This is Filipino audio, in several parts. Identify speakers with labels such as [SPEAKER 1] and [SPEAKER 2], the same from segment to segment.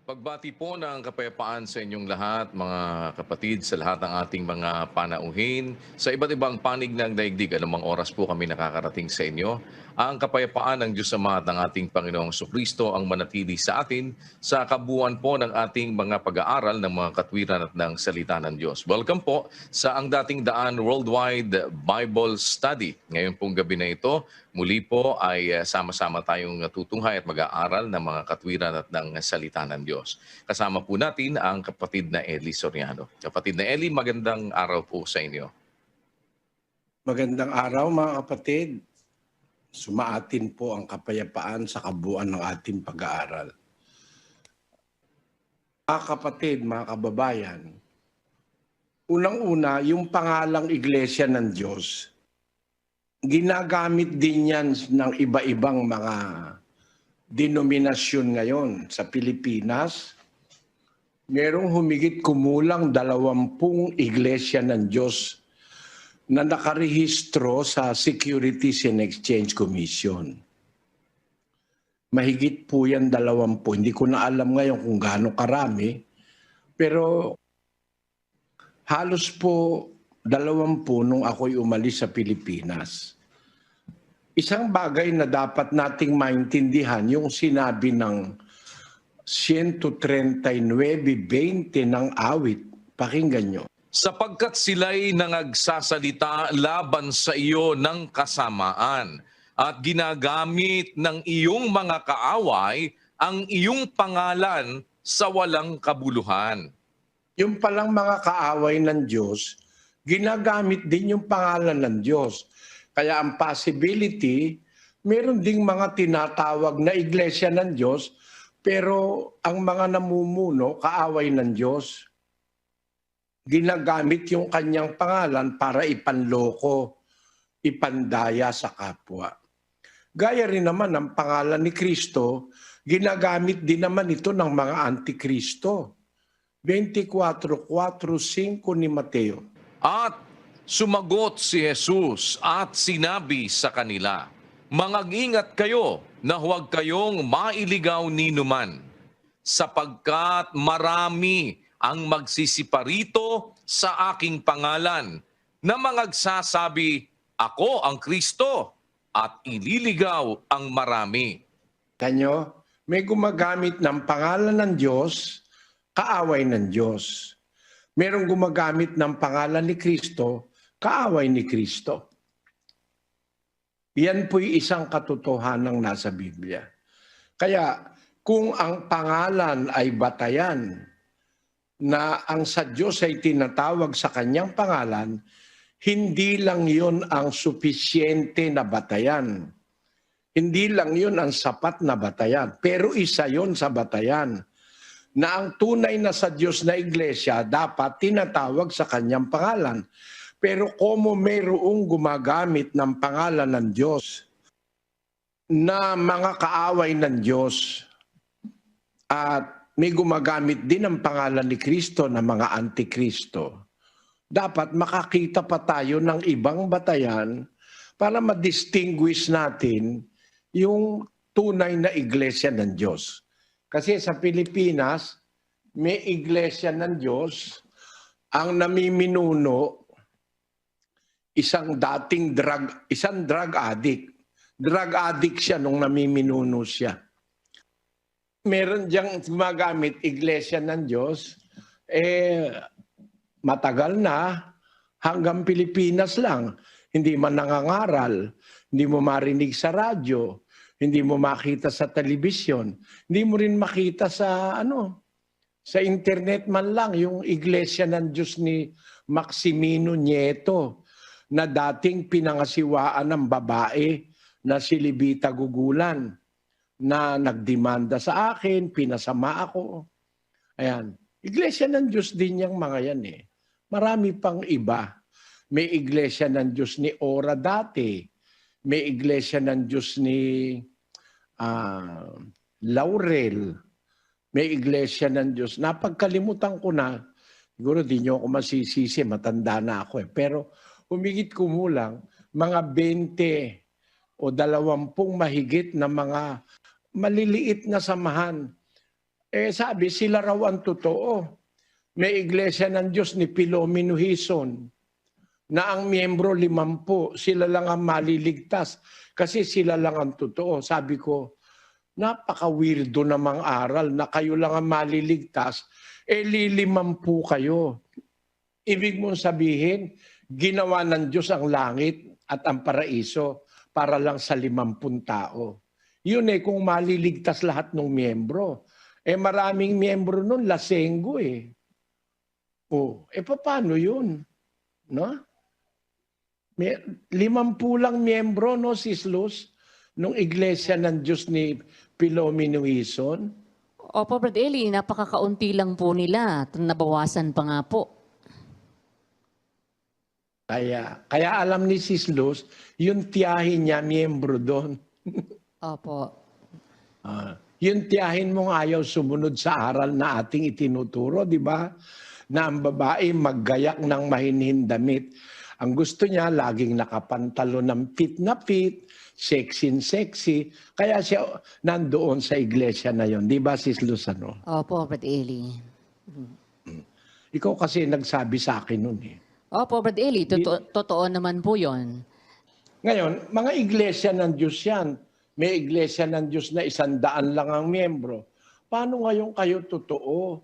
[SPEAKER 1] Pagbati po ng kapayapaan sa inyong lahat, mga kapatid, sa lahat ng ating mga panauhin, sa iba't ibang panig ng daigdig, anumang oras po kami nakakarating sa inyo. Ang kapayapaan ng Diyos Ama at ng ating Panginoong Kristo ang manatili sa atin sa kabuuan po ng ating mga pag-aaral ng mga katwiran at ng salita ng Diyos. Welcome po sa ang dating daan Worldwide Bible Study. Ngayon pong gabi na ito, muli po ay sama-sama tayong tutunghay at mag-aaral ng mga katwiran at ng salita ng Diyos. Kasama po natin ang kapatid na Eli Soriano. Kapatid na Eli, magandang araw po sa inyo.
[SPEAKER 2] Magandang araw mga kapatid. Sumaatin po ang kapayapaan sa kabuuan ng ating pag-aaral. Mga kapatid, mga kababayan, unang-una, yung pangalang Iglesia ng Diyos, ginagamit din yan ng iba-ibang mga denominasyon ngayon sa Pilipinas. Merong humigit kumulang 20 Iglesia ng Diyos na nakarehistro sa Securities and Exchange Commission. Mahigit po yan 20. Hindi ko na alam ngayon kung gaano karami. Pero halos po 20 nung ako'y umalis sa Pilipinas. Isang bagay na dapat nating maintindihan, yung sinabi ng 139:20 ng awit. Pakinggan nyo.
[SPEAKER 1] Sapagkat sila'y nangagsasalita laban sa iyo ng kasamaan at ginagamit ng iyong mga kaaway ang iyong pangalan sa walang kabuluhan.
[SPEAKER 2] Yung palang mga kaaway ng Diyos, ginagamit din yung pangalan ng Diyos. Kaya ang possibility, meron ding mga tinatawag na iglesia ng Diyos, pero ang mga namumuno, kaaway ng Diyos. Ginagamit yung kanyang pangalan para ipanloko, ipandaya sa kapwa. Gaya rin naman ang pangalan ni Kristo, ginagamit din naman ito ng mga antikristo. 24:4-5 ni Mateo.
[SPEAKER 1] At sumagot si Jesus at sinabi sa kanila, Mag-ingat kayo na huwag kayong mailigaw ni numan, sapagkat marami ang magsisiparito sa aking pangalan na mangagsasabi, Ako ang Kristo, at ililigaw ang marami.
[SPEAKER 2] Kanyo, may gumagamit ng pangalan ng Diyos, kaaway ng Diyos. Merong gumagamit ng pangalan ni Kristo, kaaway ni Kristo. Yan po'y isang katotohanan nasa Biblia. Kaya kung ang pangalan ay batayan, na ang sa Diyos ay tinatawag sa kanyang pangalan, hindi lang yun ang supisyente na batayan. Hindi lang yun ang sapat na batayan. Pero isa yun sa batayan na ang tunay na sa Diyos na iglesia dapat tinatawag sa kanyang pangalan. Pero como mayroong gumagamit ng pangalan ng Diyos na mga kaaway ng Diyos at may gumagamit din ang pangalan ni Kristo na mga antikristo, dapat makakita pa tayo ng ibang batayan para ma-distinguish natin yung tunay na iglesia ng Diyos. Kasi sa Pilipinas, may iglesia ng Diyos, ang namiminuno, isang drug addict. Drug addict siya nung namiminuno siya. Meron diyang gumagamit iglesia ng Diyos, matagal na, hanggang Pilipinas lang. Hindi man nangangaral, hindi mo marinig sa radyo, hindi mo makita sa telebisyon, hindi mo rin makita sa sa internet man lang, yung iglesia ng Diyos ni Maximino Nieto, na dating pinangasiwaan ng babae na si Libita Gugulan, na nagdemanda sa akin, pinasama ako. Ayan. Iglesia ng Diyos din yung mga yan eh. Marami pang iba. May iglesia ng Diyos ni Ora dati. May iglesia ng Diyos ni Laurel. May iglesia ng Diyos. Napagkalimutan ko na. Siguro di nyo ako masisisi, matanda na ako eh. Pero humigit kumulang, mga 20 o 20 mahigit na mga maliliit na samahan Sabi, sila raw ang totoo. May iglesia ng Diyos ni Pilomeno Hison na ang miyembro 50, sila lang ang maliligtas kasi sila lang ang totoo. Sabi ko, napaka-weirdo namang aral na kayo lang ang maliligtas, lilimampu kayo. Ibig mong sabihin, ginawa ng Diyos ang langit at ang paraiso para lang sa 50 tao. Yun kung maliligtas lahat ng miyembro. Maraming miyembro nun, lasenggo paano yun? No? 50 lang miyembro, no, Sis Luz, nung iglesia ng Diyos ni Pilomeno Hison.
[SPEAKER 3] Opo, Brad Eli, napakakaunti lang po nila. Nabawasan pa nga po.
[SPEAKER 2] Kaya alam ni Sis Luz, yung tiyahin niya, miyembro doon.
[SPEAKER 3] Opo.
[SPEAKER 2] Yung tiyahin mong ayaw sumunod sa aral na ating itinuturo, di ba? Na ang babae maggayak ng mahinhin damit. Ang gusto niya, laging nakapantalo ng fit na fit, sexy. Kaya siya nandoon sa iglesia na yon, di ba, Sis Luz?
[SPEAKER 3] Opo, Brad Eli.
[SPEAKER 2] Ikaw kasi nagsabi sa akin nun
[SPEAKER 3] Opo, Brad Eli. Totoo naman po yon.
[SPEAKER 2] Ngayon, mga iglesia ng Diyos yan. May iglesia ng Diyos na 100 lang ang miyembro. Paano ngayon kayo totoo?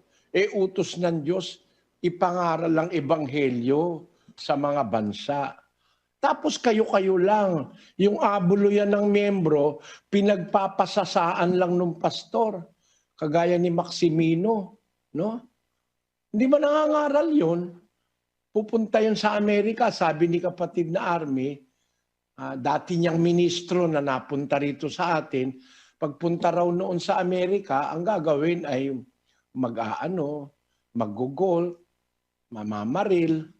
[SPEAKER 2] Utos ng Diyos, ipangaral ang ebanghelyo sa mga bansa. Tapos kayo-kayo lang. Yung abulo yan ng miyembro, pinagpapasasaan lang ng pastor. Kagaya ni Maximino. No? Hindi ba nangangaral yun? Pupunta yun sa Amerika, sabi ni kapatid na Army, dati niyang ministro na napunta rito sa atin, pagpunta raw noon sa Amerika, ang gagawin ay mag-golf, mamamaril.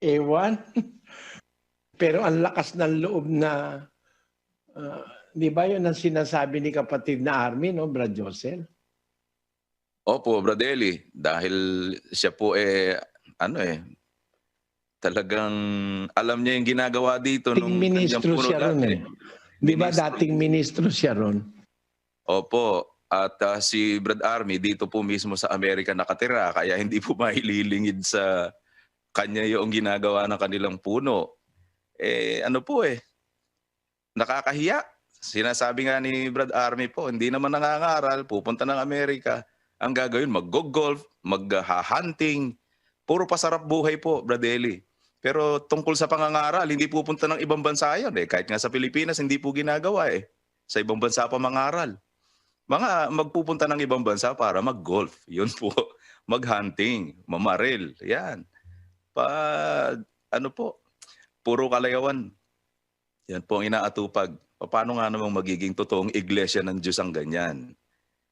[SPEAKER 2] Ewan. Pero ang lakas ng loob na, di ba yun ang sinasabi ni kapatid na Army, no, Brad Josel?
[SPEAKER 4] Opo, Brad Eli, dahil siya po talagang alam niya yung ginagawa dito
[SPEAKER 2] Dating ministro siya ron Di ba dating ministro siya ron?
[SPEAKER 4] Opo, at si Brad Army dito po mismo sa Amerika nakatira, kaya hindi po maililingid sa kanya yung ginagawa ng kanilang puno. Nakakahiya. Sinasabi nga ni Brad Army po, hindi naman nangangaral, pupunta ng Amerika. Ang gagawin, mag-golf, mag-hunting, puro pasarap buhay po, Brad Eli. Pero tungkol sa pangangaral, hindi pupunta ng ibang bansa yan Kahit nga sa Pilipinas, hindi po ginagawa Sa ibang bansa pa mangaral. Magpupunta ng ibang bansa para mag-golf. Yun po, mag-hunting, mamaril. Yan. Puro kalayawan. Yan po ang inaatupag. Paano nga namang magiging totoong iglesia ng Diyos ang ganyan?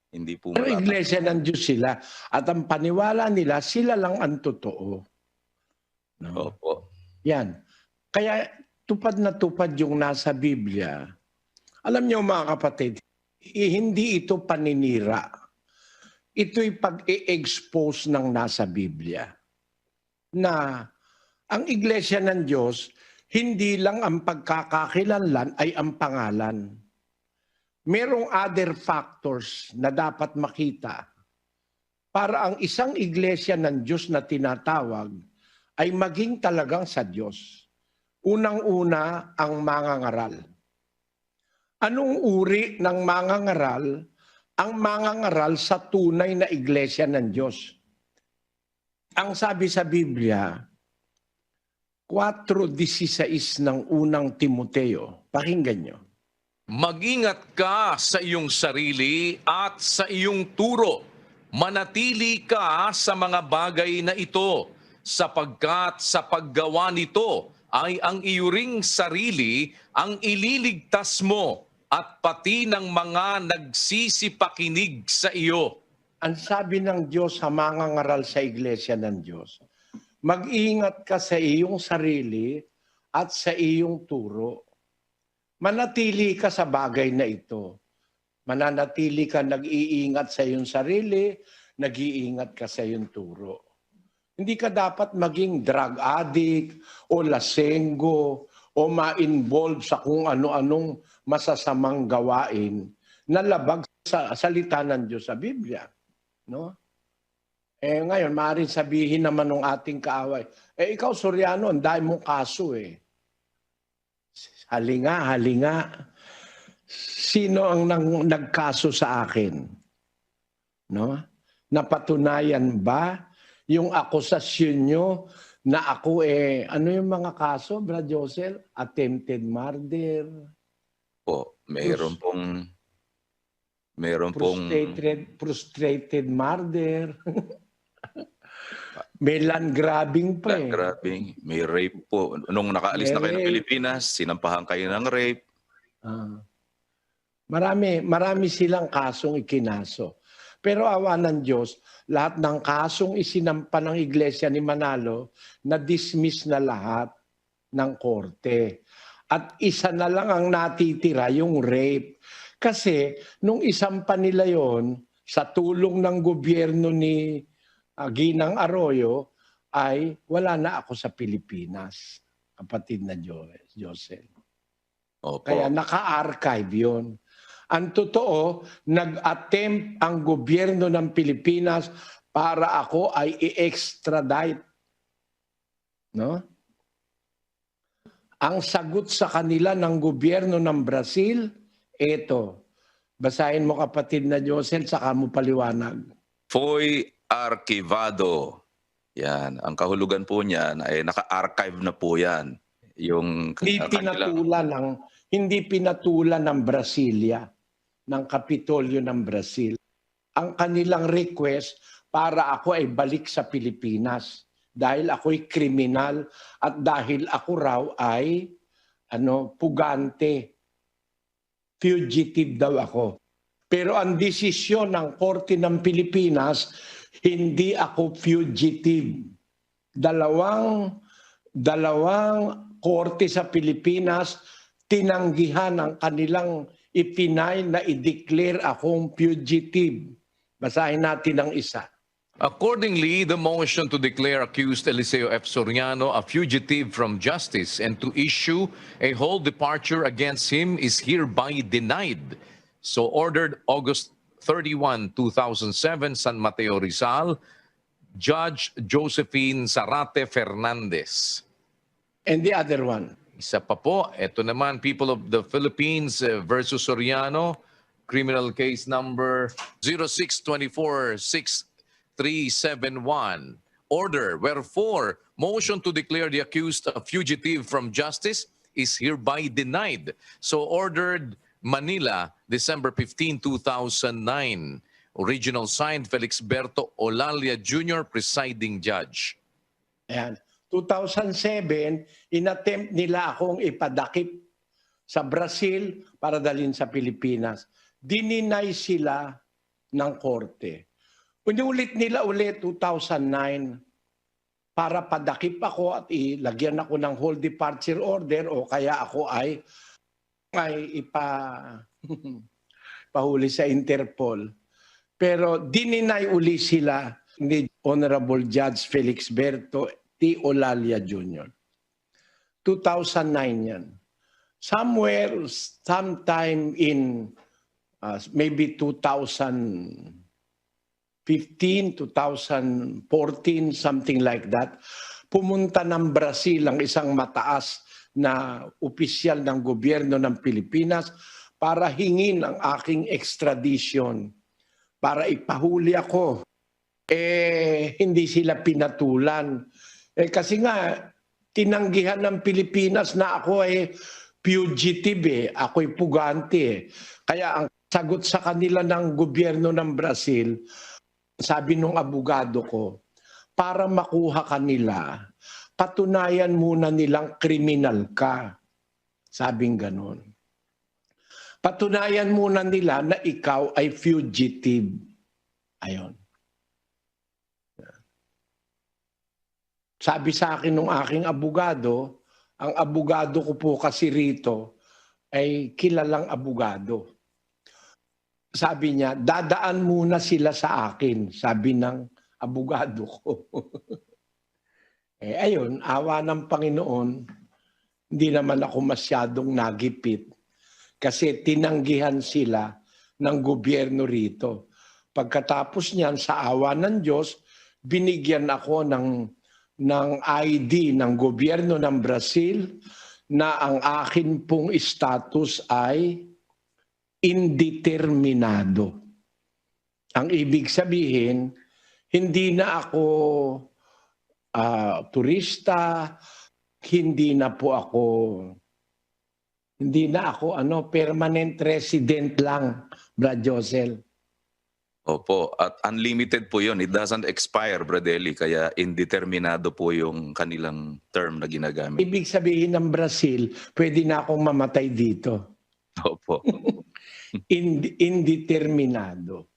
[SPEAKER 4] Hindi po
[SPEAKER 2] Pero iglesia ng Diyos sila. At ang paniwala nila, sila lang ang totoo. No?
[SPEAKER 4] Opo.
[SPEAKER 2] Yan. Kaya tupad na tupad yung nasa Biblia. Alam niyo mga kapatid, hindi ito paninira. Ito'y pag-i-expose ng nasa Biblia. Na ang iglesia ng Diyos, hindi lang ang pagkakakilanlan ay ang pangalan. Merong other factors na dapat makita para ang isang iglesia ng Diyos na tinatawag ay maging talagang sa Diyos. Unang-una, ang mangangaral. Anong uri ng mangangaral? Ang mangangaral sa tunay na iglesia ng Diyos. Ang sabi sa Biblia, 4:16 ng unang Timoteo. Pakinggan nyo.
[SPEAKER 1] Mag-ingat ka sa iyong sarili at sa iyong turo. Manatili ka sa mga bagay na ito, sapagkat sa paggawa nito ay ang iyo ring sarili ang ililigtas mo at pati ng mga nagsisipakinig sa iyo.
[SPEAKER 2] Ang sabi ng Diyos sa mangangaral sa iglesia ng Diyos, mag-ingat ka sa iyong sarili at sa iyong turo. Manatili ka sa bagay na ito. Mananatili ka nag-iingat sa iyong sarili, nag-iingat ka sa iyong turo. Hindi ka dapat maging drug addict o lasenggo o ma-involve sa kung ano-anong masasamang gawain na labag sa salita ng Diyos sa Biblia. No? Ngayon, maaaring sabihin naman ng ating kaaway, ikaw, Soriano, ang dahil mong kaso eh. Halinga. Sino ang nagkaso sa akin? No? Napatunayan ba yung akusasyon nyo na ako ano yung mga kaso, Brad Josel? Attempted murder,
[SPEAKER 4] Po, meron pong
[SPEAKER 2] frustrated murder, may land grabbing pa eh.
[SPEAKER 4] grabbing, may rape po. Nung nakaalis na kayo ng Pilipinas, sinampahan kayo ng rape.
[SPEAKER 2] Marami silang kasong ikinaso. Pero awa ng Diyos, lahat ng kasong isinampa ng Iglesia ni Manalo, na-dismiss na lahat ng korte. At isa na lang ang natitira, yung rape. Kasi nung isampa nila yon sa tulong ng gobyerno ni Ginang Arroyo, ay wala na ako sa Pilipinas, kapatid na Josel.
[SPEAKER 4] Opo.
[SPEAKER 2] Kaya naka-archive yun. Ang totoo, nag-attempt ang gobyerno ng Pilipinas para ako ay i-extradite. No? Ang sagot sa kanila ng gobyerno ng Brazil, eto. Basahin mo kapatid na Josel, saka mo paliwanag.
[SPEAKER 4] Foi archivado. Yan. Ang kahulugan po niyan ay naka-archive na po yan. Yung hindi pinatulan ng Brasilia, ng Kapitolyo ng Brazil. Ang kanilang request para ako ay balik sa Pilipinas dahil ako'y kriminal at dahil ako raw ay pugante. Fugitive daw ako. Pero ang desisyon ng Korte ng Pilipinas, hindi ako fugitive. Dalawang korte sa Pilipinas, tinanggihan ang kanilang ipinay na i-declare akong fugitive. Basahin natin ang isa.
[SPEAKER 1] Accordingly, the motion to declare accused Eliseo F. Soriano a fugitive from justice and to issue a whole departure against him is hereby denied. So ordered August 31, 2007, San Mateo, Rizal, Judge Josephine Zarate Fernandez.
[SPEAKER 2] And the other one.
[SPEAKER 1] Isa pa po, ito naman, People of the Philippines versus Soriano, criminal case number 06246371. Order, wherefore, motion to declare the accused a fugitive from justice is hereby denied. So ordered, Manila, December 15, 2009. Original signed, Felix Berto Olalia Jr., presiding judge.
[SPEAKER 2] Ayan. 2007, inattempt nila akong ipadakip sa Brazil para dalhin sa Pilipinas. Dininay sila ng korte. Ulit nila 2009 para padakip ako at ilagyan ako ng whole departure order o kaya ako ay pahuli sa Interpol. Pero dininay uli sila ni Honorable Judge Felix Berto T. Olalia Jr. 2009 yan. Sometime in maybe 2015, 2014, something like that, pumunta ng Brazil ang isang mataas na opisyal ng gobyerno ng Pilipinas para hingin ang aking extradition, para ipahuli ako. Hindi sila pinatulan. Kasi nga, tinanggihan ng Pilipinas na ako fugitive ako'y pugante. Kaya ang sagot sa kanila ng gobyerno ng Brazil, sabi nung abogado ko, para makuha kanila, patunayan muna nilang kriminal ka. Sabing ganon. Patunayan muna nila na ikaw ay fugitive. Ayon. Sabi sa akin ng aking abogado, ang abogado ko po kasi rito ay kilalang abogado. Sabi niya, dadaan muna sila sa akin, sabi ng abogado ko. Ayun, awa ng Panginoon, hindi naman ako masyadong nagipit kasi tinanggihan sila ng gobyerno rito. Pagkatapos niyan, sa awa ng Diyos, binigyan ako ng ID ng gobyerno ng Brazil na ang akin pong status ay indeterminado. Ang ibig sabihin, hindi na ako turista, hindi na ako permanent resident lang, Brad Josel.
[SPEAKER 4] Opo, at unlimited po yun. It doesn't expire, Bradeli, kaya indeterminado po yung kanilang term na ginagamit.
[SPEAKER 2] Ibig sabihin ng Brazil, pwede na akong mamatay dito.
[SPEAKER 4] Opo.
[SPEAKER 2] Indeterminado.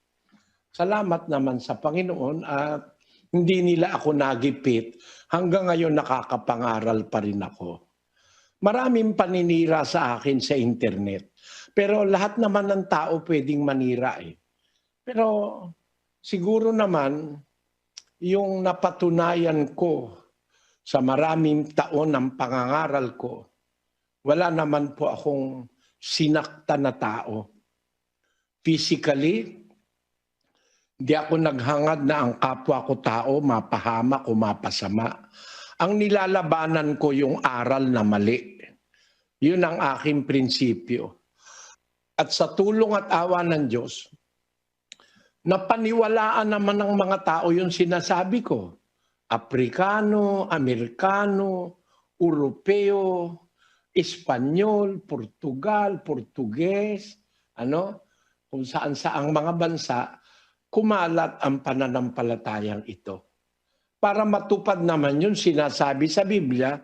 [SPEAKER 2] Salamat naman sa Panginoon at hindi nila ako nagipit. Hanggang ngayon nakakapangaral pa rin ako. Maraming paninira sa akin sa internet. Pero lahat naman ng tao pwedeng manira eh. Pero siguro naman yung napatunayan ko sa maraming taon ng pangangaral ko, wala naman po akong sinakta na tao. Physically, hindi ako naghangad na ang kapwa ko tao mapahamak o mapasama. Ang nilalabanan ko yung aral na mali. Yun ang aking prinsipyo. At sa tulong at awa ng Diyos, napaniwalaan naman ng mga tao yung sinasabi ko. Aprikano, Amerikano, Europeo, Espanyol, Portugal, Portuges, kung saan-saang mga bansa, kumalat ang pananampalatayang ito. Para matupad naman yun sinasabi sa Biblia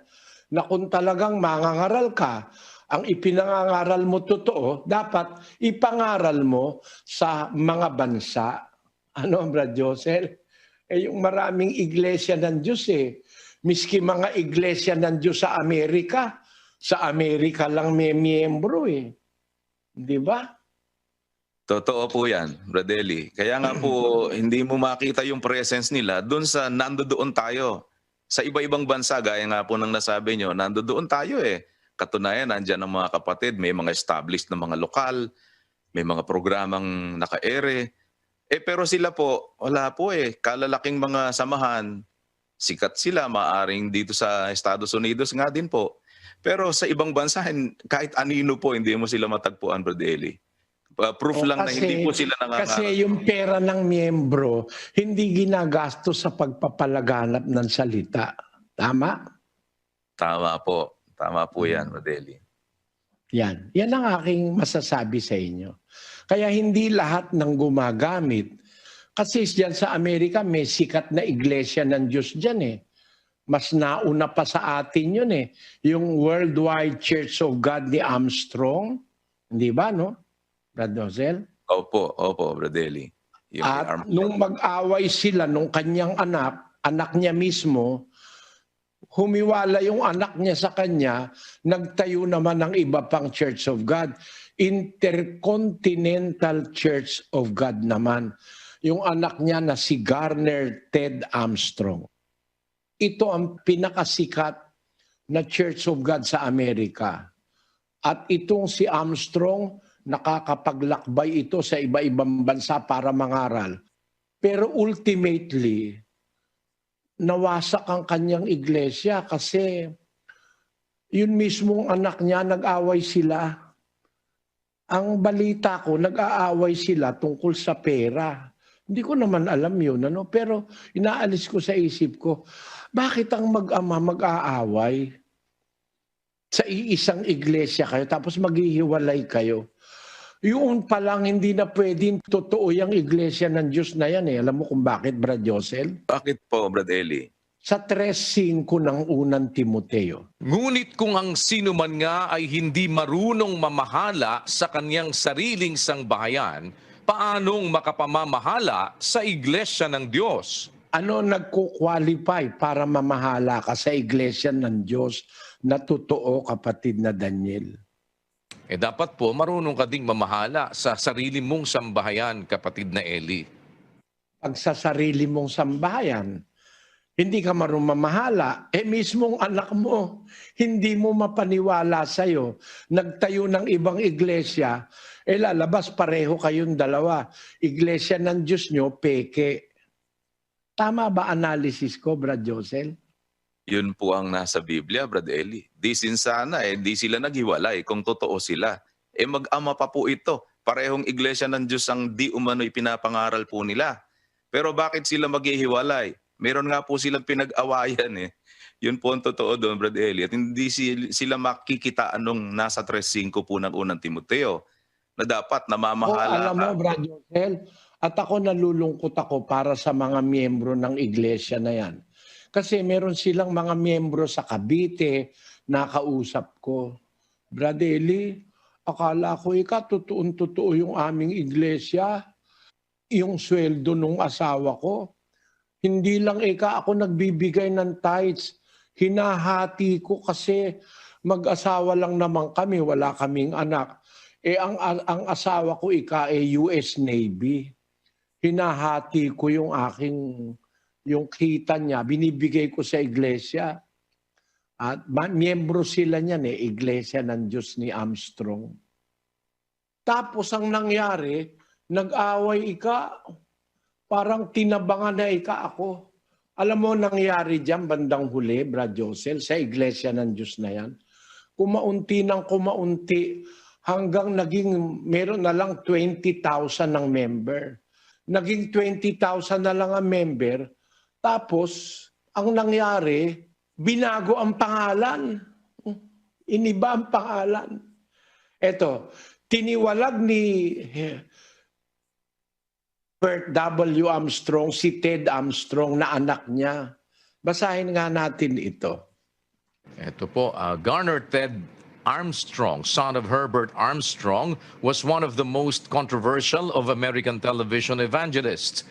[SPEAKER 2] na kung talagang mangangaral ka, ang ipinangangaral mo totoo, dapat ipangaral mo sa mga bansa. Brad Josel? Yung maraming iglesia ng Diyos Miski mga iglesia ng Diyos sa Amerika lang may miyembro Di ba?
[SPEAKER 4] Totoo po yan, Bradeli. Kaya nga po, hindi mo makita yung presence nila doon sa nandoon tayo. Sa iba-ibang bansa, gaya nga po ng nasabi nyo, nandoon tayo Katunayan, nandyan ang mga kapatid, may mga established na mga lokal, may mga programang naka-ere. Pero sila po, wala po kalalaking mga samahan. Sikat sila, maaring dito sa Estados Unidos nga din po. Pero sa ibang bansa, kahit anino po, hindi mo sila matagpuan, Bradeli. Proof lang na hindi po sila nangangaral. Kasi
[SPEAKER 2] yung pera ng miyembro, hindi ginagastos sa pagpapalaganap ng salita. Tama?
[SPEAKER 4] Tama po. Tama po yan, Bradeli.
[SPEAKER 2] Yan. Yan ang aking masasabi sa inyo. Kaya hindi lahat ng gumagamit. Kasi diyan sa Amerika, may sikat na iglesia ng Diyos dyan Mas nauna pa sa atin yun Yung Worldwide Church of God ni Armstrong. Hindi ba, no? Brad Josel?
[SPEAKER 4] Opo, Bradeli.
[SPEAKER 2] At nung mag-away sila nung kanyang anak niya mismo, humiwala yung anak niya sa kanya, nagtayo naman ng iba pang Church of God. Intercontinental Church of God naman. Yung anak niya na si Garner Ted Armstrong. Ito ang pinakasikat na Church of God sa Amerika. At itong si Armstrong, nakakapaglakbay ito sa iba-ibang bansa para mangaral. Pero ultimately, nawasak ang kanyang iglesia kasi yun mismong anak niya, nag-away sila. Ang balita ko, nag-aaway sila tungkol sa pera. Hindi ko naman alam yun, pero inaalis ko sa isip ko, bakit ang mag-ama mag-aaway? Sa iisang iglesia kayo, tapos maghihiwalay kayo. Yun pa lang hindi na pwedeng totoo yung iglesia ng Diyos na yan Alam mo kung bakit, Brad Josel?
[SPEAKER 4] Bakit po, Brad Eli?
[SPEAKER 2] Sa 3:5 ng unang Timoteo.
[SPEAKER 1] Ngunit kung ang sino man nga ay hindi marunong mamahala sa kanyang sariling sangbahayan, paanong makapamamahala sa iglesia ng Diyos?
[SPEAKER 2] Ano nagko-qualify para mamahala ka sa iglesia ng Diyos na totoo, kapatid na Daniel?
[SPEAKER 1] Dapat po marunong ka ding mamahala sa sarili mong sambahayan, kapatid na Eli.
[SPEAKER 2] Pag sa sarili mong sambahayan, hindi ka marunong mamahala, mismong anak mo, hindi mo mapaniwala sa'yo, nagtayo ng ibang iglesia, lalabas pareho kayong dalawa. Iglesia ng Diyos nyo, peke. Tama ba analysis ko, Brad Josel?
[SPEAKER 4] Yun po ang nasa Biblia, Brad Eli. Di sinsana di sila naghiwalay kung totoo sila. Mag-ama pa po ito. Parehong iglesia ng Diyos ang di umano'y pinapangaral po nila. Pero bakit sila maghihiwalay? Meron nga po silang pinag-awayan Yun po ang totoo doon, Brad Eli. At hindi sila makikitaan nung nasa 3:5 po ng unang Timoteo na dapat namamahala
[SPEAKER 2] alam mo, Brad Josel, at ako nalulungkot ako para sa mga miyembro ng iglesia na yan. Kasi meron silang mga miyembro sa Cavite, nakausap ko. Brad Eli, akala ko totoong-totoo yung aming iglesia, yung sweldo nung asawa ko. Hindi lang ako nagbibigay ng tithes, hinahati ko kasi mag-asawa lang naman kami, wala kaming anak. Ang asawa ko US Navy. Hinahati ko yung kita niya, binibigay ko sa iglesia. At miyembro sila niyan Iglesia ng Diyos ni Armstrong. Tapos ang nangyari, nag-away parang tinabangan na ako. Alam mo nangyari diyan bandang huli, Brad Josel, sa Iglesia ng Diyos na yan. Kumaunti ng kumaunti hanggang naging meron na lang 20,000 ng member. Naging 20,000 na lang ang member. Tapos, ang nangyari, binago ang pangalan. Iniba ang pangalan. Eto, tiniwalag ni Bert W. Armstrong, si Ted Armstrong na anak niya. Basahin nga natin ito.
[SPEAKER 1] Ito po, Garner Ted Armstrong, son of Herbert Armstrong, was one of the most controversial of American television evangelists.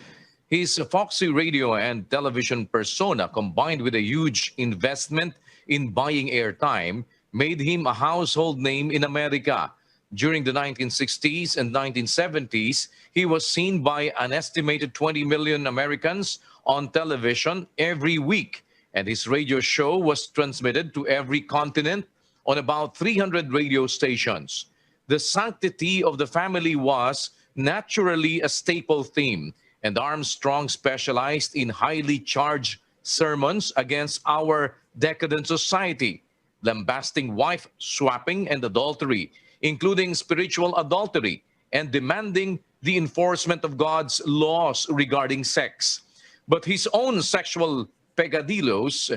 [SPEAKER 1] His foxy radio and television persona, combined with a huge investment in buying airtime, made him a household name in America. During the 1960s and 1970s, he was seen by an estimated 20 million Americans on television every week, and his radio show was transmitted to every continent on about 300 radio stations. The sanctity of the family was naturally a staple theme, and Armstrong specialized in highly charged sermons against our decadent society, lambasting wife swapping and adultery, including spiritual adultery, and demanding the enforcement of God's laws regarding sex. But his own sexual peccadillos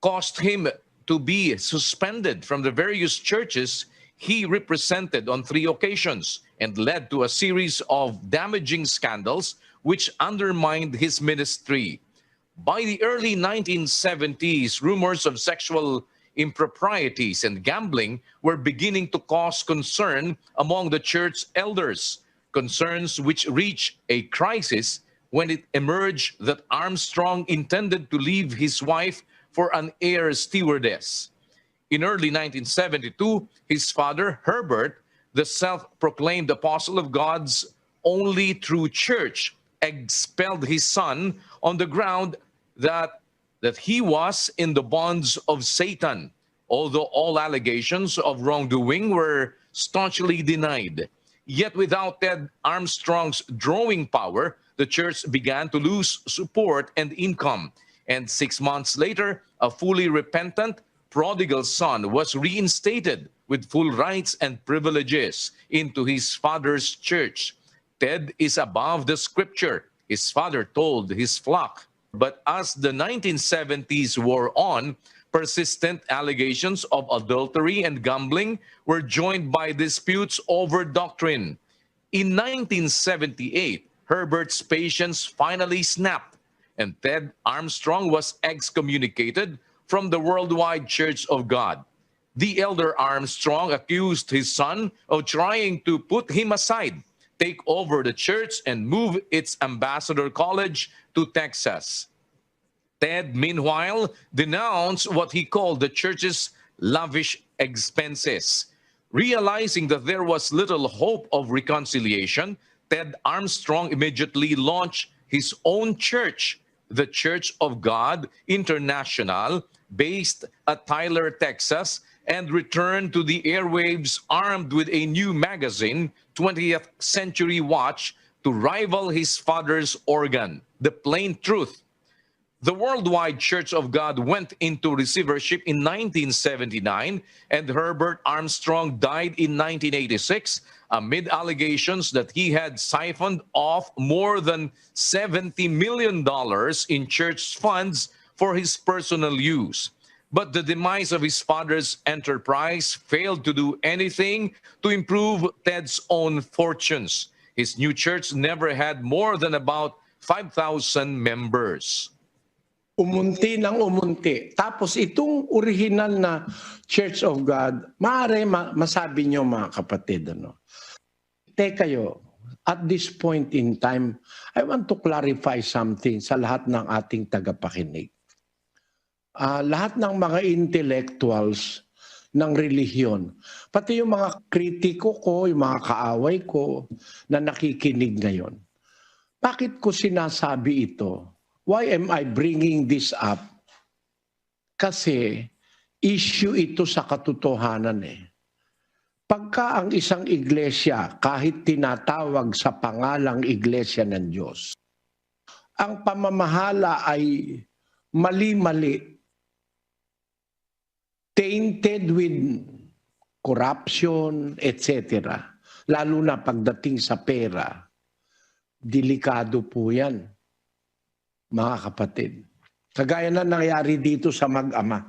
[SPEAKER 1] caused him to be suspended from the various churches he represented on 3 occasions and led to a series of damaging scandals which undermined his ministry. By the early 1970s, rumors of sexual improprieties and gambling were beginning to cause concern among the church elders, concerns which reached a crisis when it emerged that Armstrong intended to leave his wife for an air stewardess. In early 1972, his father, Herbert, the self-proclaimed apostle of God's only true church, expelled his son on the ground that he was in the bonds of Satan, although all allegations of wrongdoing were staunchly denied. Yet without Ted Armstrong's drawing power, the church began to lose support and income. And 6 months later, a fully repentant prodigal son was reinstated with full rights and privileges into his father's church. Ted is above the scripture, his father told his flock. But as the 1970s wore on, persistent allegations of adultery and gambling were joined by disputes over doctrine. In 1978, Herbert's patience finally snapped, and Ted Armstrong was excommunicated from the Worldwide Church of God. The elder Armstrong accused his son of trying to put him aside, take over the church, and move its ambassador college to Texas. Ted, meanwhile, denounced what he called the church's lavish expenses. Realizing that there was little hope of reconciliation, Ted Armstrong immediately launched his own church, the Church of God International, based at Tyler, Texas, and returned to the airwaves armed with a new magazine 20th century watch to rival his father's organ, the plain truth. The Worldwide Church of God went into receivership in 1979, and Herbert Armstrong died in 1986 amid allegations that he had siphoned off more than $70 million in church funds for his personal use. But the demise of his father's enterprise failed to do anything to improve Ted's own fortunes. His new church never had more than about 5,000 members.
[SPEAKER 2] Umunti ng umunti. Tapos itong original na Church of God, maaari masabi nyo mga kapatid, kayo, at this point in time, I want to clarify something sa lahat ng ating tagapakinig. Lahat ng mga intellectuals ng relihiyon, pati yung mga kritiko ko, yung mga kaaway ko na nakikinig ngayon. Bakit ko sinasabi ito? Why am I bringing this up? Kasi issue ito sa katotohanan eh. Pagka ang isang iglesia, kahit tinatawag sa pangalang iglesia ng Diyos, ang pamamahala ay mali-mali, tainted with corruption, etc. Lalo na pagdating sa pera, delikado po yan. Mga kapatid, kagaya na nangyari dito sa mag-ama.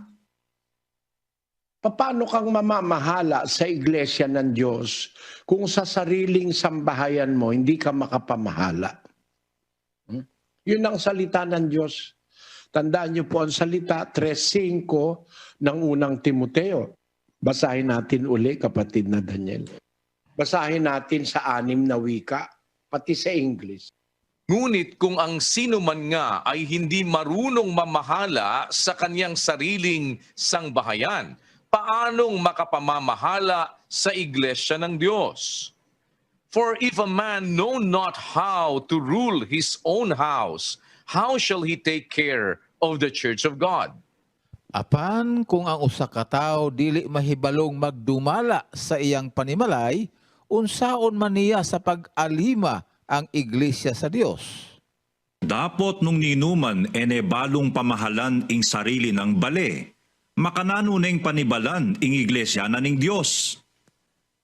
[SPEAKER 2] Paano kang mamamahala sa iglesia ng Diyos kung sa sariling sambahayan mo hindi ka makapamahala? Yun ang salita ng Diyos. Tandaan niyo po ang salita, 3:5 ng unang Timoteo. Basahin natin uli, kapatid na Daniel. Basahin natin sa 6 na wika, pati sa English.
[SPEAKER 1] Ngunit kung ang sino man nga ay hindi marunong mamahala sa kanyang sariling sangbahayan, paanong makapamamahala sa iglesia ng Diyos? For if a man know not how to rule his own house, how shall he take care of the church of God?
[SPEAKER 5] Apan kung ang usa ka tawo dili mahibalong magdumala sa iyang panimalay, unsaon man niya sa pag-alima ang iglesia sa Dios?
[SPEAKER 6] Dapot nung ninuman balong pamahalan ing sarili ng bale, makanano ning panibalan ing iglesia na ning Dios.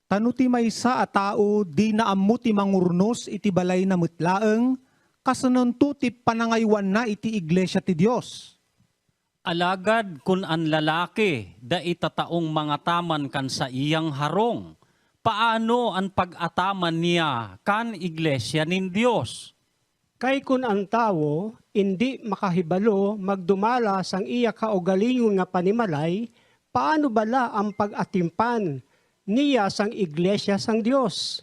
[SPEAKER 7] Tanuti maysa a tao di naamuti mangurnos iti balay na mutlaeng, kasanunto ti panangaywan na iti iglesia ti Dios.
[SPEAKER 8] Alagad kun an lalaki da itataong mga taman kan sa iyang harong, paano ang pag-ataman niya kan iglesia nin Dios?
[SPEAKER 7] Kay kun ang tao hindi makahibalo magdumala sang iya kaugalingon nga panimalay, paano bala ang pag-atimpan niya sang iglesia sang Dios?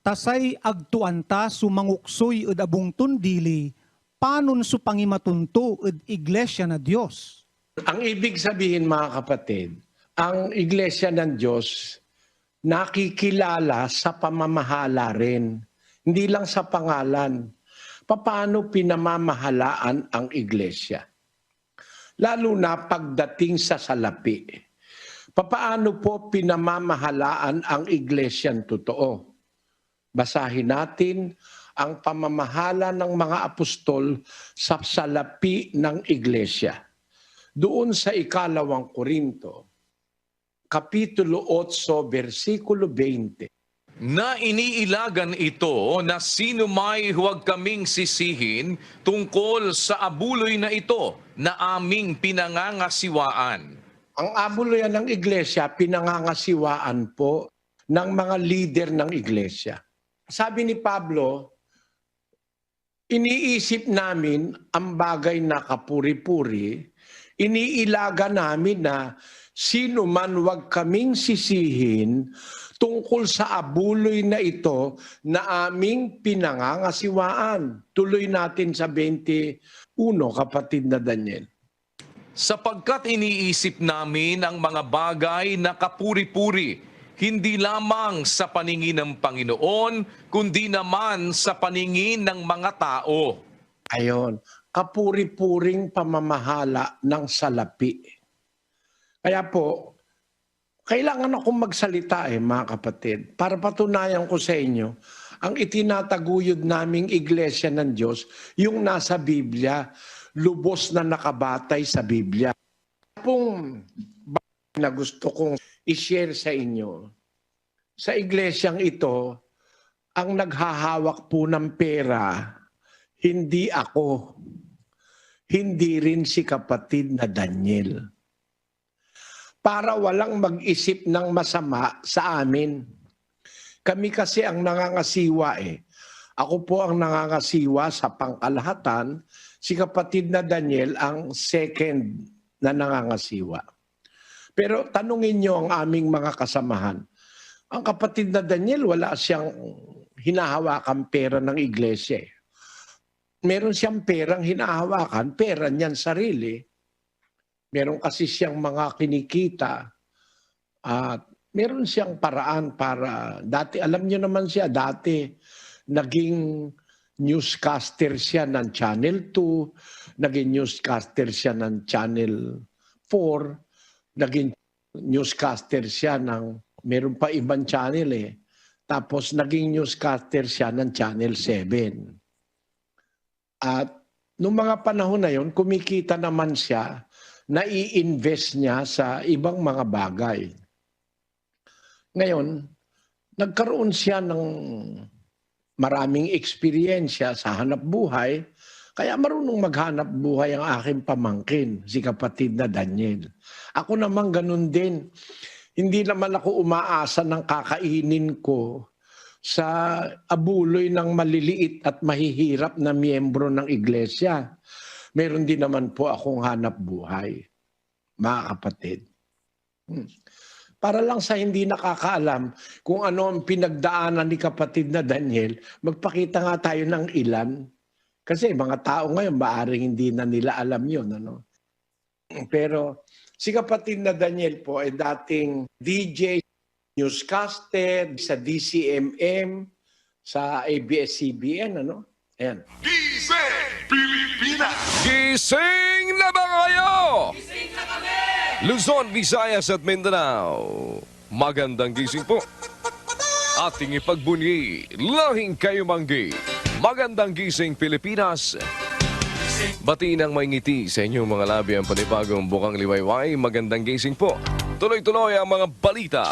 [SPEAKER 7] Tasay agtuanta sumanguksoy ed abong tundili, panon su pangimatunto ed iglesia na Dios.
[SPEAKER 2] Ang ibig sabihin mga kapatid, ang iglesia ng Diyos nakikilala sa pamamahala rin. Hindi lang sa pangalan. Paano pinamamahalaan ang iglesia? Lalo na pagdating sa salapi. Paano po pinamamahalaan ang iglesyang totoo? Basahin natin ang pamamahala ng mga apostol sa salapi ng iglesia. Doon sa 2 Korinto, Kapitulo 8, versikulo 20.
[SPEAKER 1] Na iniilagan ito na sino may huwag kaming sisihin tungkol sa abuloy na ito na aming pinangangasiwaan.
[SPEAKER 2] Ang abuloyan ng iglesia, pinangangasiwaan po ng mga leader ng iglesia. Sabi ni Pablo, iniisip namin ang bagay na kapuri-puri, iniilaga namin na sino man huwag kaming sisihin tungkol sa abuloy na ito na aming pinangangasiwaan. Tuloy natin sa 21, kapatid na Daniel.
[SPEAKER 1] Sapagkat iniisip namin ang mga bagay na kapuri-puri, hindi lamang sa paningin ng Panginoon, kundi naman sa paningin ng mga tao.
[SPEAKER 2] Ayon, kapuri-puring pamamahala ng salapi. Kaya po, Kailangan akong magsalita mga kapatid, para patunayan ko sa inyo, ang itinataguyod naming iglesia ng Diyos, yung nasa Biblia, lubos na nakabatay sa Biblia. Pong na gusto kong i-share sa inyo, sa iglesyang ito, ang naghahawak po ng pera, hindi ako, hindi rin si kapatid na Daniel. Para walang mag-isip ng masama sa amin. Kami kasi ang nangangasiwa Ako po ang nangangasiwa sa pangkalahatan, si kapatid na Daniel ang second na nangangasiwa. Pero tanungin niyo ang aming mga kasamahan. Ang kapatid na Daniel, wala siyang hinahawakan pera ng iglesia. Meron siyang perang hinahawakan, pera niyan sarili. Meron kasi siyang mga kinikita at meron siyang paraan para, dati alam niyo naman siya, dati naging newscaster siya ng Channel 2, naging newscaster siya ng Channel 4, naging newscaster siya ng, meron pa ibang channel tapos naging newscaster siya ng Channel 7. At noong mga panahon na yon, kumikita naman siya, nai-invest niya sa ibang mga bagay. Ngayon, nagkaroon siya ng maraming eksperyensya sa hanap buhay, kaya marunong maghanap buhay ang aking pamangkin, si kapatid na Daniel. Ako naman ganun din. Hindi naman ako umaasa ng kakainin ko sa abuloy ng maliliit at mahihirap na miyembro ng iglesia. Meron din naman po akong hanap buhay, mga kapatid. Para lang sa hindi nakakaalam kung ano ang pinagdaanan ni kapatid na Daniel, magpakita nga tayo ng ilan. Kasi mga tao ngayon, maaring hindi na nila alam yun. Pero si kapatid na Daniel po ay dating DJ, newscaster, sa DCMM, sa ABS-CBN, Ayan.
[SPEAKER 9] Gising na ba kayo? Gising na kami! Luzon, Visayas at Mindanao. Magandang gising po. Ating ipagbunyi, lahing kayo manggi. Magandang gising Pilipinas. Batiin ang may ngiti sa inyong mga labi ang panibagong bukang liwayway. Magandang gising po. Tuloy-tuloy ang mga balita.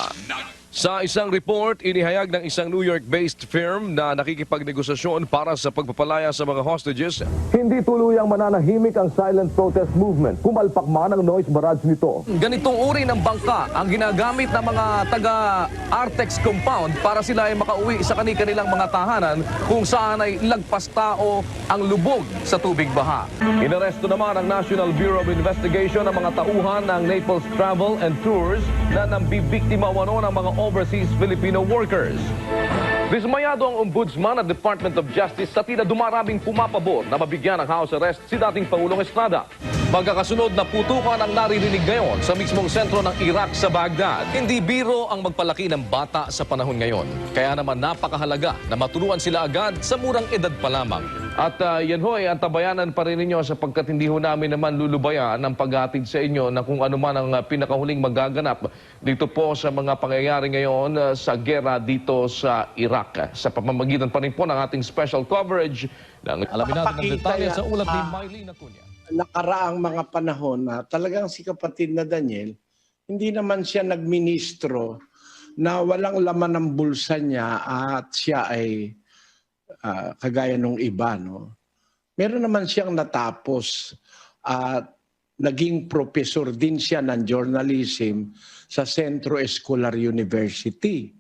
[SPEAKER 9] Sa isang report, inihayag ng isang New York-based firm na nakikipagnegosasyon para sa pagpapalaya sa mga hostages.
[SPEAKER 10] Hindi tuluyang mananahimik ang silent protest movement. Kumalpak man ang noise barrage nito.
[SPEAKER 9] Ganitong uri ng bangka ang ginagamit ng mga taga-Artex compound para sila ay makauwi sa kanilang mga tahanan kung saan ay lagpas tao ang lubog sa tubig baha. Inaresto naman ang National Bureau of Investigation ang mga tauhan ng Naples Travel and Tours na nambibiktima wano ng mga overseas Filipino workers. Dismayado ang Ombudsman at Department of Justice sa tila dumaraming pumapabor na mabigyan ng house arrest si dating Pangulong Estrada. Magkakasunod na putukan ang naririnig ngayon sa mismong sentro ng Iraq sa Baghdad. Hindi biro ang magpalaki ng bata sa panahon ngayon. Kaya naman napakahalaga na maturuan sila agad sa murang edad pa lamang. At yan ho ay antabayanan pa rin ninyo sapagkat hindi ho namin naman lulubayan ang paghatid sa inyo na kung ano man ang pinakahuling magaganap dito po sa mga pangyayari ngayon sa gera dito sa Iraq. Sa pamamagitan pa rin po ng ating special coverage ng alamin natin ng detalye sa ulat ni Mylene Acuña.
[SPEAKER 2] Nakaraang mga panahon na talagang si kapatid na Daniel, hindi naman siya nagministro na walang laman ng bulsa niya at siya ay kagaya nung iba. Meron naman siyang natapos at naging professor din siya ng journalism sa Centro Escolar University.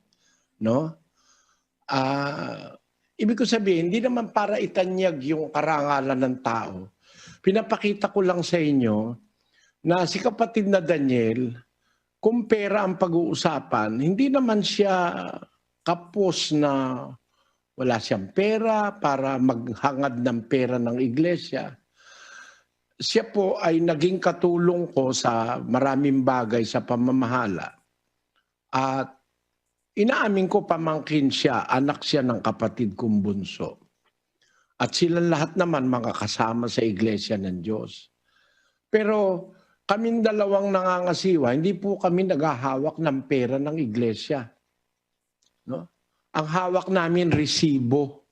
[SPEAKER 2] Ibig ko sabihin, hindi naman para itanyag yung karangalan ng tao. Pinapakita ko lang sa inyo na si kapatid na Daniel, kung pera ang pag-uusapan, hindi naman siya kapos na wala siyang pera para maghangad ng pera ng iglesia. Siya po ay naging katulong ko sa maraming bagay sa pamamahala. At inaamin ko pamangkin siya, anak siya ng kapatid kong bunso. At sila lahat naman mga kasama sa iglesia ng Diyos. Pero kaming dalawang nangangasiwa, hindi po kami naghahawak ng pera ng iglesia. No? Ang hawak namin, resibo.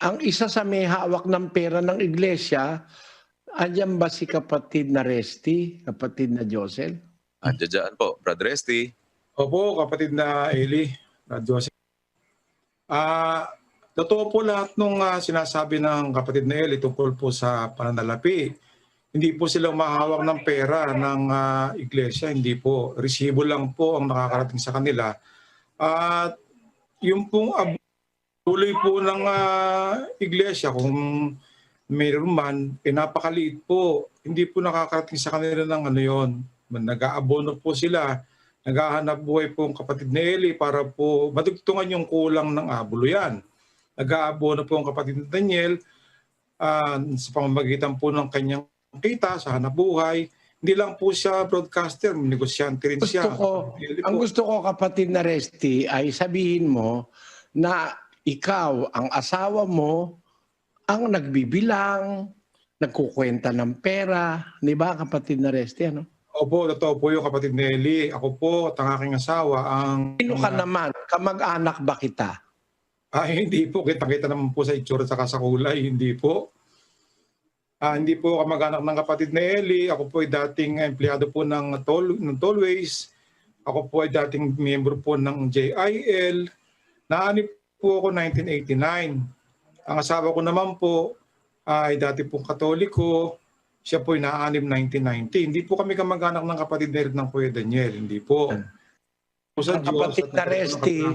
[SPEAKER 2] Ang isa sa may hawak ng pera ng iglesia, andyan ba si kapatid na Resty, kapatid na Josel?
[SPEAKER 4] Andiyan dyan po, Brad Resty.
[SPEAKER 11] Opo, kapatid na Eli, Brad Joseph. Totoo po lahat nung sinasabi ng kapatid na Eli tungkol po sa pananalapi. Hindi po silang mahawak ng pera ng iglesia, hindi po. Resibo lang po ang nakakarating sa kanila. At yung pong tuloy po ng iglesia, kung mayroon man, napakaliit po. Hindi po nakakarating sa kanila ng ano yon. Nag-aabono po sila. Naghahanap buhay po ang kapatid ni Eli para po madugtungan yung kulang ng abuluyan. Nag-aabono po ang kapatid ni Daniel sa pamamagitan po ng kanyang kita sa hanap buhay. Hindi lang po siya broadcaster, negosyante rin siya.
[SPEAKER 2] Ang gusto ko, kapatid na Resty, ay sabihin mo na ikaw, ang asawa mo, ang nagbibilang, nagkukwenta ng pera. Di ba, kapatid na Resty? Ano?
[SPEAKER 11] Opo, totoo po yung kapatid ni Eli. Ako po at ang aking asawa ang...
[SPEAKER 2] Sino ka naman? Kamag-anak ba kita?
[SPEAKER 11] Hindi po. Kita-kita naman po sa itsura at sa kulay. Hindi po. Hindi po kamag-anak ng kapatid ni Eli. Ako po ay dating empleyado po ng Tollways. Ako po ay dating miyembro po ng JIL. Naanip po ako 1989. Ang asawa ko naman po ay dati pong Katoliko. Siya po ay naanip 1990. Hindi po kami kamag-anak ng kapatid ni Eli ng Kuya Daniel. Hindi po.
[SPEAKER 2] Ang kapatid na Resty,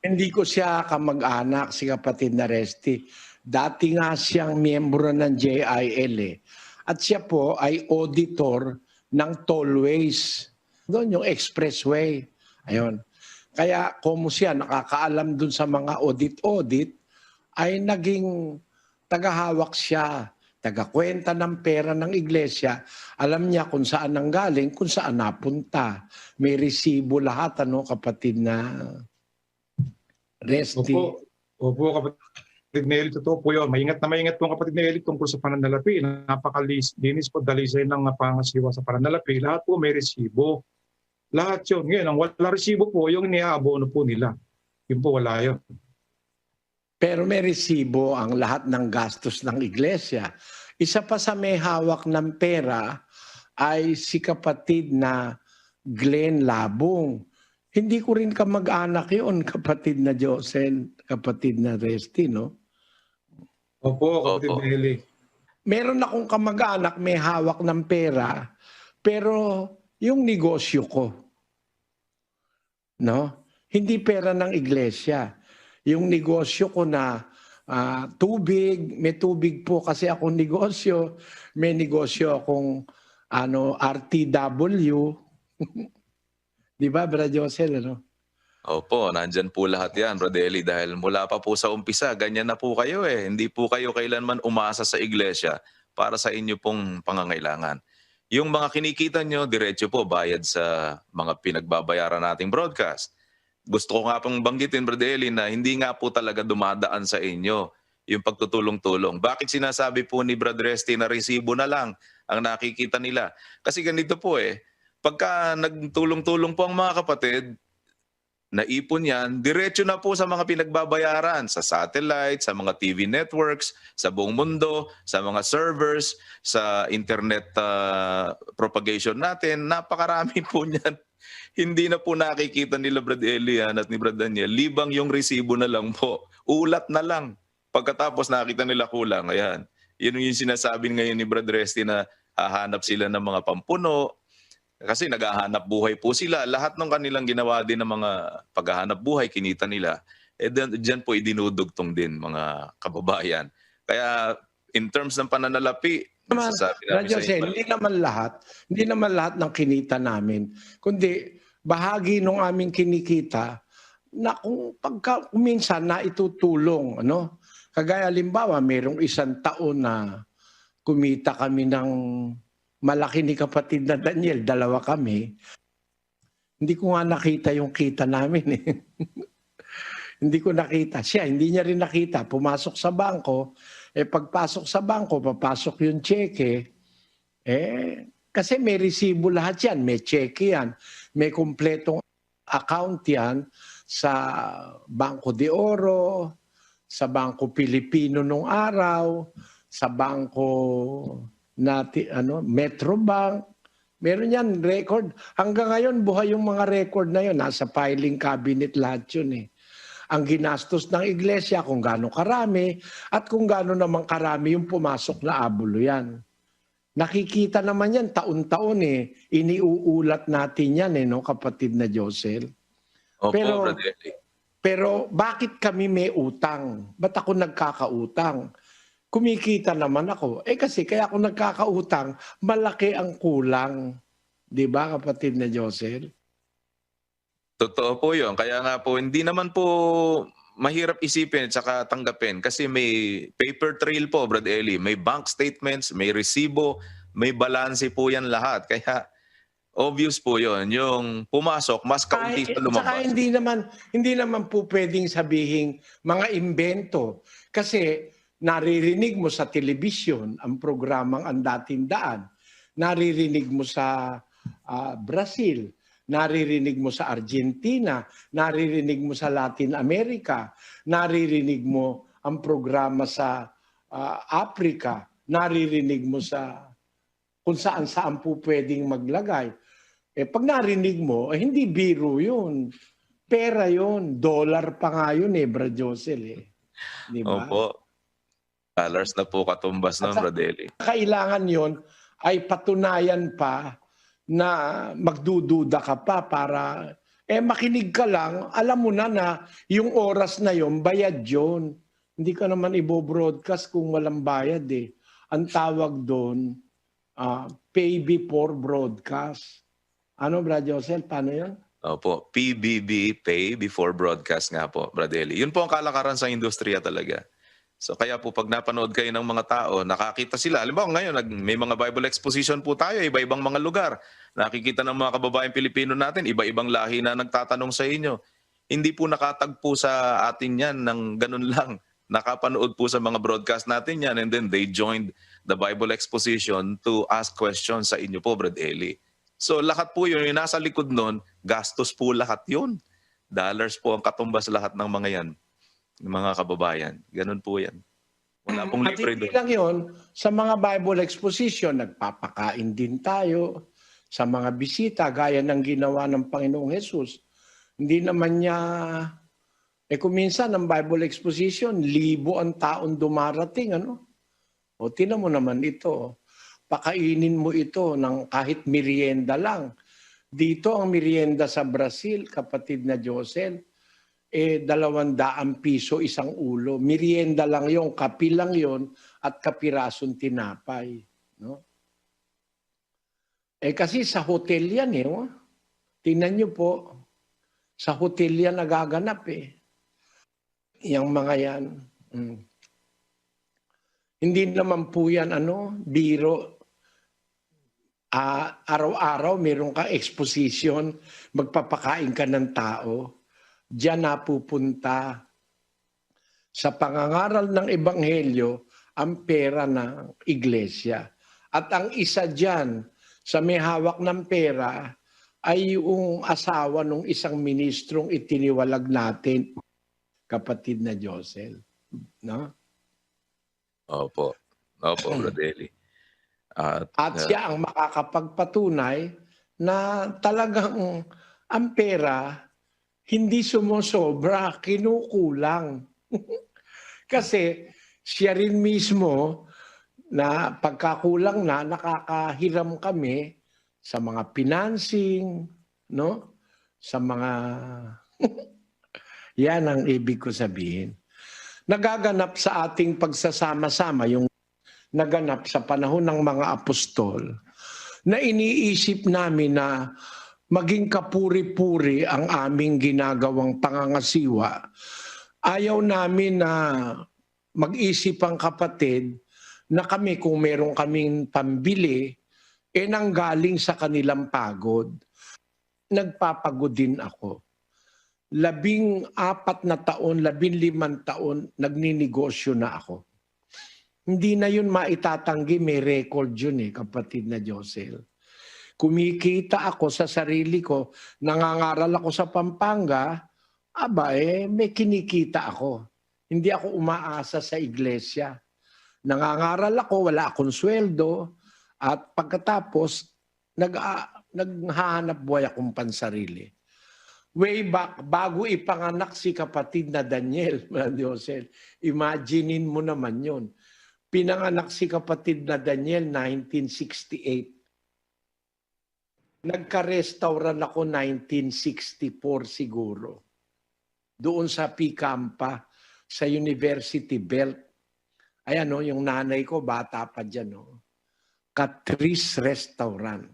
[SPEAKER 2] hindi ko siya kamag-anak, si kapatid na Resty. Dati nga siyang miyembro ng JIL eh. At siya po ay auditor ng Tollways. Doon yung expressway. Ayun. Kaya kung siya nakakaalam dun sa mga audit-audit, ay naging tagahawak siya, tagakwenta ng pera ng iglesia. Alam niya kung saan nanggaling, kung saan napunta. May resibo lahat, ano, kapatid na Resty.
[SPEAKER 11] Opo, kapatid ni Eli, totoo po yun. Maingat po ang kapatid ni Eli tungkol sa pananalapi. Napakalinis po dalisay ng pangasiwa sa pananalapi. Lahat po may resibo. Lahat yun. Ngayon, ang wala resibo po, yung iniaabono po nila. Yun po, wala yun.
[SPEAKER 2] Pero may resibo ang lahat ng gastos ng iglesia. Isa pa sa may hawak ng pera ay si kapatid na Glenn Labong. Hindi ko rin kamag-anak yun, kapatid na Josel, kapatid na Resty, no?
[SPEAKER 11] Opo, kapatid ni Eli.
[SPEAKER 2] Meron akong kamag-anak may hawak ng pera, pero yung negosyo ko, no? Hindi pera ng iglesia. Yung negosyo ko na tubig, may tubig po kasi akong negosyo, may negosyo akong RTW. Di ba, Brad Josel, ano?
[SPEAKER 4] Opo, nandyan po lahat yan, Brad Eli, dahil mula pa po sa umpisa, ganyan na po kayo eh. Hindi po kayo kailanman umasa sa iglesia para sa inyo pong pangangailangan. Yung mga kinikita nyo, diretso po bayad sa mga pinagbabayaran nating broadcast. Gusto ko nga pong banggitin, Brad Eli, na hindi nga po talaga dumadaan sa inyo yung pagtutulong-tulong. Bakit sinasabi po ni Brad Resty na resibo na lang ang nakikita nila? Kasi ganito po eh, pagka nagtulong-tulong po ang mga kapatid, naipon yan, diretso na po sa mga pinagbabayaran, sa satellite, sa mga TV networks, sa buong mundo, sa mga servers, sa internet propagation natin. Napakarami po niyan. Hindi na po nakikita nila Brad Elian at ni Brad Daniel. Libang yung resibo na lang po. Ulat na lang. Pagkatapos nakita nila kulang. Ayan. Yun yung sinasabi ngayon ni Brad Resty na hahanap sila ng mga pampuno. Kasi naghahanap buhay po sila. Lahat ng kanilang ginawa din ng mga paghahanap buhay, kinita nila. Eh diyan po idinudugtong din mga kababayan. Kaya in terms ng pananalapi,
[SPEAKER 2] hindi naman lahat ng kinita namin. Kundi bahagi ng aming kinikita na kung minsan na itutulong, ano? Kagaya halimbawa, mayroong 1 taon na kumita kami ng malaki ni kapatid na Daniel, 2 kami. Hindi ko nga nakita yung kita namin eh. Hindi ko nakita. Siya, hindi niya rin nakita. Pumasok sa bangko, pagpasok sa bangko, papasok yung cheque, Kasi may resibo lahat yan, may cheque yan, may kumpletong account yan sa Bangko de Oro, sa Bangko Pilipino nung araw, sa Bangko Metrobank. Meron yan, record. Hanggang ngayon, buhay yung mga record na yun. Nasa filing cabinet lahat yun eh. Ang ginastos ng iglesia, kung gaano karami, at kung gaano naman karami yung pumasok na abulo yan. Nakikita naman yan, taon-taon eh. Iniuulat natin yan no, kapatid na Josel.
[SPEAKER 4] Opo,
[SPEAKER 2] Pero-
[SPEAKER 4] Brother Eli.
[SPEAKER 2] Pero bakit kami may utang? Ba't ako nagkakautang? Kumikita naman ako. Kasi kaya ako nagkakautang, malaki ang kulang. Di ba, kapatid na Josel?
[SPEAKER 4] Totoo po yun. Kaya nga po, hindi naman po mahirap isipin at saka tanggapin kasi may paper trail po, Brad Eli. May bank statements, may resibo, may balanse po yan lahat. Kaya obvious po yun. Yung pumasok, mas kaunti sa
[SPEAKER 2] Saka
[SPEAKER 4] lumabas.
[SPEAKER 2] hindi naman po pwedeng sabihin mga imbento. Kasi naririnig mo sa telebisyon ang programang Ang Dating Daan. Naririnig mo sa Brazil. Naririnig mo sa Argentina. Naririnig mo sa Latin America. Naririnig mo ang programa sa Africa. Naririnig mo sa kung saan po pwedeng maglagay. Pag narinig mo, hindi biro yun. Pera yun. Dollar pa nga yun Brad Josel Di ba?
[SPEAKER 4] Opo. Dollars na po katumbas ng Brad Eli.
[SPEAKER 2] Kailangan yon ay patunayan pa na magdududa ka pa para makinig ka lang, alam mo na yung oras na yon bayad yun. Hindi ka naman ibo-broadcast kung walang bayad Ang tawag doon, pay before broadcast. Ano, Brad Josel? Paano yun?
[SPEAKER 4] Opo. PBB, pay before broadcast nga po, Brad Eli. Yun po ang kalakaran sa industriya talaga. So kaya po pag napanood kayo ng mga tao, nakakita sila. Halimbawa ngayon, may mga Bible exposition po tayo, iba-ibang mga lugar. Nakikita ng mga kababaeng Pilipino natin, iba-ibang lahi na nagtatanong sa inyo. Hindi po nakatagpo sa atin yan ng ganun lang. Nakapanood po sa mga broadcast natin yan and then they joined the Bible exposition to ask questions sa inyo po, Brad Eli. So lahat po yun, yung nasa likod nun, gastos po lahat yun. Dollars po ang katumbas lahat ng mga yan, ng mga kababayan. Ganun po yan. Wala pong
[SPEAKER 2] At
[SPEAKER 4] libre
[SPEAKER 2] hindi
[SPEAKER 4] doon.
[SPEAKER 2] lang yun, sa mga Bible exposition, nagpapakain din tayo sa mga bisita gaya ng ginawa ng Panginoong Jesus. Hindi naman niya, kung minsan ang Bible exposition, 1,000 ang taon dumarating, O tinan mo naman ito, pakainin mo ito ng kahit merienda lang. Dito ang merienda sa Brazil, kapatid na Josel, 200 piso isang ulo. Merienda lang yon, kapi lang yon at kapirasong tinapay. No? Kasi sa hotel yan Tingnan nyo po, sa hotel yan nagaganap Yang mga yan. Hindi naman po yan biro. Araw-araw meron kang exposition, magpapakain ka ng tao. Diyan napupunta sa pangangaral ng Ebanghelyo ang pera ng iglesia. At ang isa diyan sa may hawak ng pera ay yung asawa ng isang ministrong itiniwalag natin, kapatid na Josel. No?
[SPEAKER 4] Opo. Opo, Brad Eli.
[SPEAKER 2] At siya ang makakapagpatunay na talagang ang pera hindi sumusobra, kinukulang. Kasi siya rin mismo na pagkakulang na nakakahiram kami sa mga financing, no? Sa mga yan ang ibig ko sabihin. Nagaganap sa ating pagsasama-sama yung naganap sa panahon ng mga apostol na iniisip namin na maging kapuri-puri ang aming ginagawang pangangasiwa. Ayaw namin na mag-isip ang kapatid na kami kung meron kaming pambili, nanggaling sa kanilang pagod. Nagpapagod din ako. 14 na taon, 15 taon, nagninegosyo na ako. Hindi na yun maitatanggi, may record yun kapatid na Josel. Kumikita ako sa sarili ko, nangangaral ako sa Pampanga, may kinikita ako. Hindi ako umaasa sa iglesia. Nangangaral ako, wala akong sweldo, at pagkatapos, naghahanap buhay akong pansarili. Way back, bago ipanganak si kapatid na Daniel, Josel, imaginein mo naman yun. Pinanganak si kapatid na Daniel 1968. Nagka-restaurant ako 1964 siguro. Doon sa Picampa, sa University Belt. Ayan yung nanay ko, bata pa dyan. Catrice Restaurant.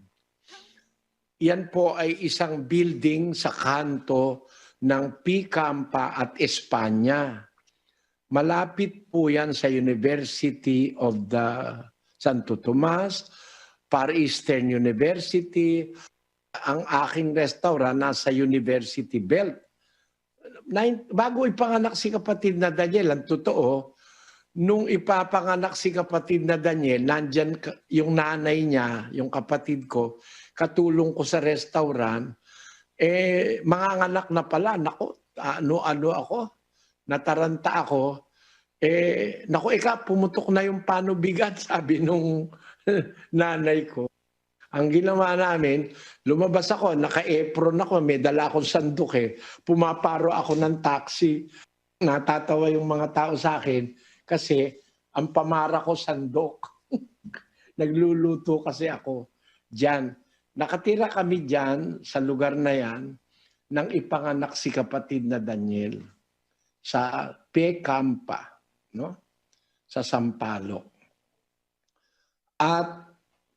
[SPEAKER 2] Yan po ay isang building sa kanto ng Picampa at Espanya. Malapit po yan sa University of the Santo Tomas, Far Eastern University. Ang aking restaurant nasa University Belt. Bago ipanganak si kapatid na Daniel, ang totoo, nung ipapanganak si kapatid na Daniel, nandyan yung nanay niya, yung kapatid ko, katulong ko sa restaurant, mga anak na pala, ano ako, nataranta ako, pumutok na yung panubigan, sabi nung nanay ko. Ang ginawa namin, lumabas ako, naka-apron ako, may dala akong sandok pumaparo ako ng taxi. Natatawa yung mga tao sa akin kasi ang pamara ko sandok. Nagluluto kasi ako dyan. Nakatira kami dyan sa lugar na yan nang ipanganak si kapatid na Daniel sa Picampa, sa Sampaloc. At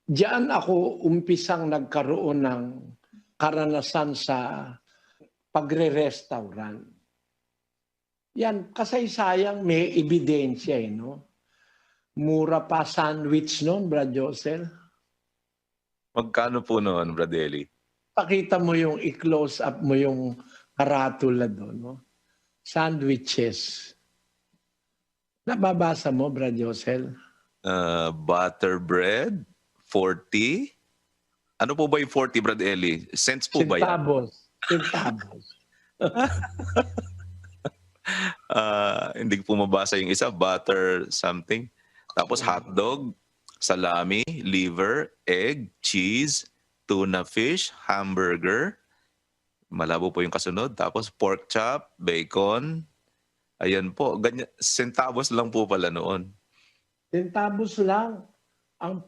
[SPEAKER 2] diyan ako umpisang nagkaroon ng karanasan sa pagre-restaurant. Yan, kasaysayang may ebidensya Mura pa sandwich noon, Brad Josel.
[SPEAKER 4] Magkano po noon, Brad Eli?
[SPEAKER 2] Pakita mo yung i-close up mo yung karatula doon. Sandwiches. Nababasa mo, Brad Josel?
[SPEAKER 4] Butter bread, 40. Ano po ba yung 40, Brad Eli? Cents po ba yan?
[SPEAKER 2] Centavos.
[SPEAKER 4] Hindi ko po mabasa yung isa. Butter something. Tapos hotdog, salami, liver, egg, cheese, tuna fish, hamburger. Malabo po yung kasunod. Tapos pork chop, bacon. Ayan po. Ganyan, centavos lang po pala noon.
[SPEAKER 2] Centavos lang. Ang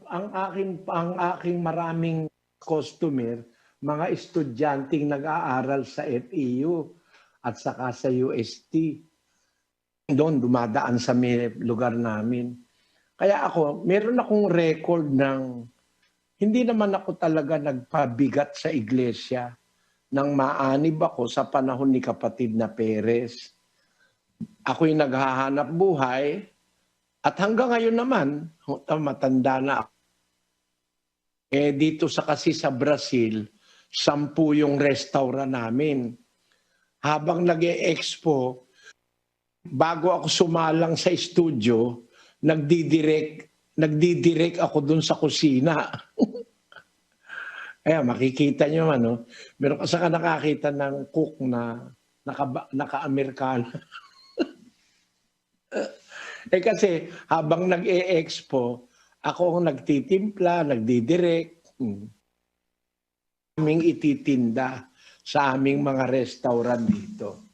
[SPEAKER 2] aking maraming customer, mga estudyanteng nag-aaral sa FEU at saka sa UST. Doon dumadaan sa lugar namin. Kaya ako, meron akong record ng hindi naman ako talaga nagpabigat sa iglesia nang maanib ako sa panahon ni kapatid na Perez. Ako'y naghahanap buhay at hanggang ngayon naman, matanda na ako. Dito kasi sa Brazil, 10 yung restaurant namin. Habang nag-e-expo, bago ako sumalang sa studio, nagdidirect ako dun sa kusina. Kaya makikita nyo meron ka nakakita ng cook na naka-Amerikano. Kasi habang nag-e-expo, ako ang nagtitimpla, nagdidirect. Aming ititinda sa aming mga restaurant dito.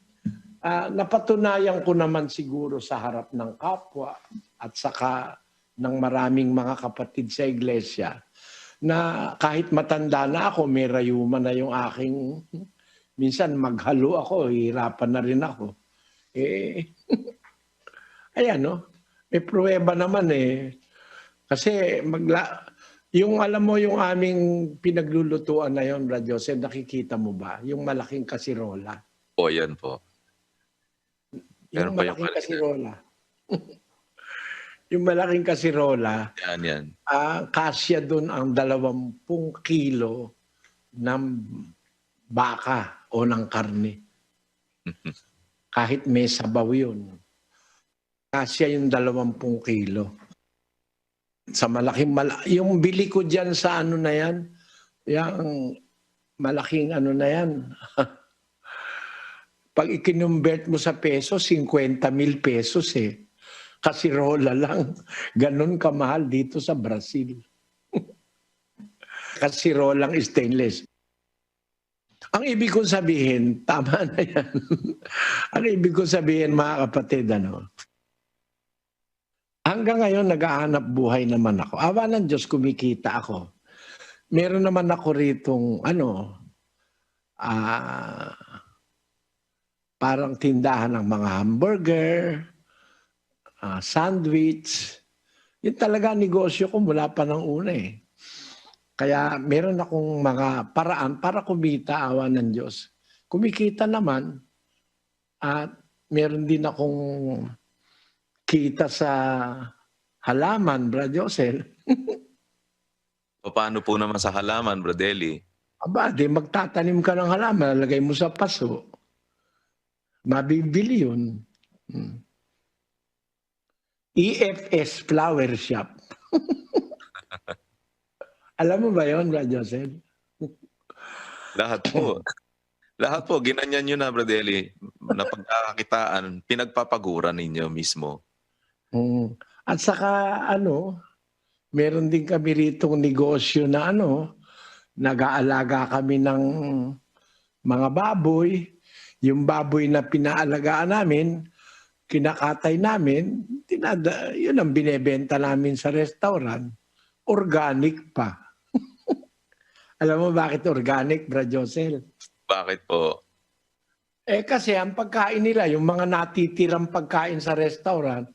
[SPEAKER 2] Napatunayan ko naman siguro sa harap ng kapwa at saka ng maraming mga kapatid sa iglesia na kahit matanda na ako, may rayuma na yung aking, minsan maghalo ako, hirapan na rin ako. Ayan may pruweba naman Kasi yung alam mo yung aming pinaglulutuan na yun, Brad Joseph, nakikita mo ba? Yung malaking kasirola.
[SPEAKER 4] O, yan po.
[SPEAKER 2] Yung malaking kasirola. Yung malaking kasirola,
[SPEAKER 4] Yan.
[SPEAKER 2] kasya doon ang 20 kilo ng baka o ng karne. Kahit may sabaw yun. Kasya yung 20 kilo. sa yung bili ko diyan sa ano na yan, yung malaking ano na yan. Pag ikinumbert mo sa peso, 50,000 pesos eh. Kasirola lang. Ganon kamahal dito sa Brazil. Kasirolang stainless. Ang ibig kong sabihin, tama na yan. Ang ibig kong sabihin, mga kapatid, hanggang ngayon, naghahanap buhay naman ako. Awa ng Diyos, kumikita ako. Meron naman ako ritong, parang tindahan ng mga hamburger, sandwich. Yun talaga negosyo ko mula pa ng una eh. Kaya meron akong mga paraan para kumita, awa ng Diyos. Kumikita naman at meron din akong kita sa halaman, Brad Josel.
[SPEAKER 4] Paano po naman sa halaman, Bradeli?
[SPEAKER 2] Aba, di magtatanim ka ng halaman, lalagay mo sa paso. Mabibili yun. EFS Flower Shop. Alam mo ba yun, Brad Joseph?
[SPEAKER 4] Lahat po. Lahat po, ginanyan nyo na, Bradeli, na pagkakakitaan, pinagpapaguran ninyo mismo.
[SPEAKER 2] At saka, meron din kami ritong negosyo na nag-aalaga kami ng mga baboy. Yung baboy na pinaalagaan namin, kinakatay namin, yun ang binebenta namin sa restaurant. Organic pa. Alam mo bakit organic, Brad Josel?
[SPEAKER 4] Bakit po?
[SPEAKER 2] Kasi ang pagkain nila, yung mga natitirang pagkain sa restaurant,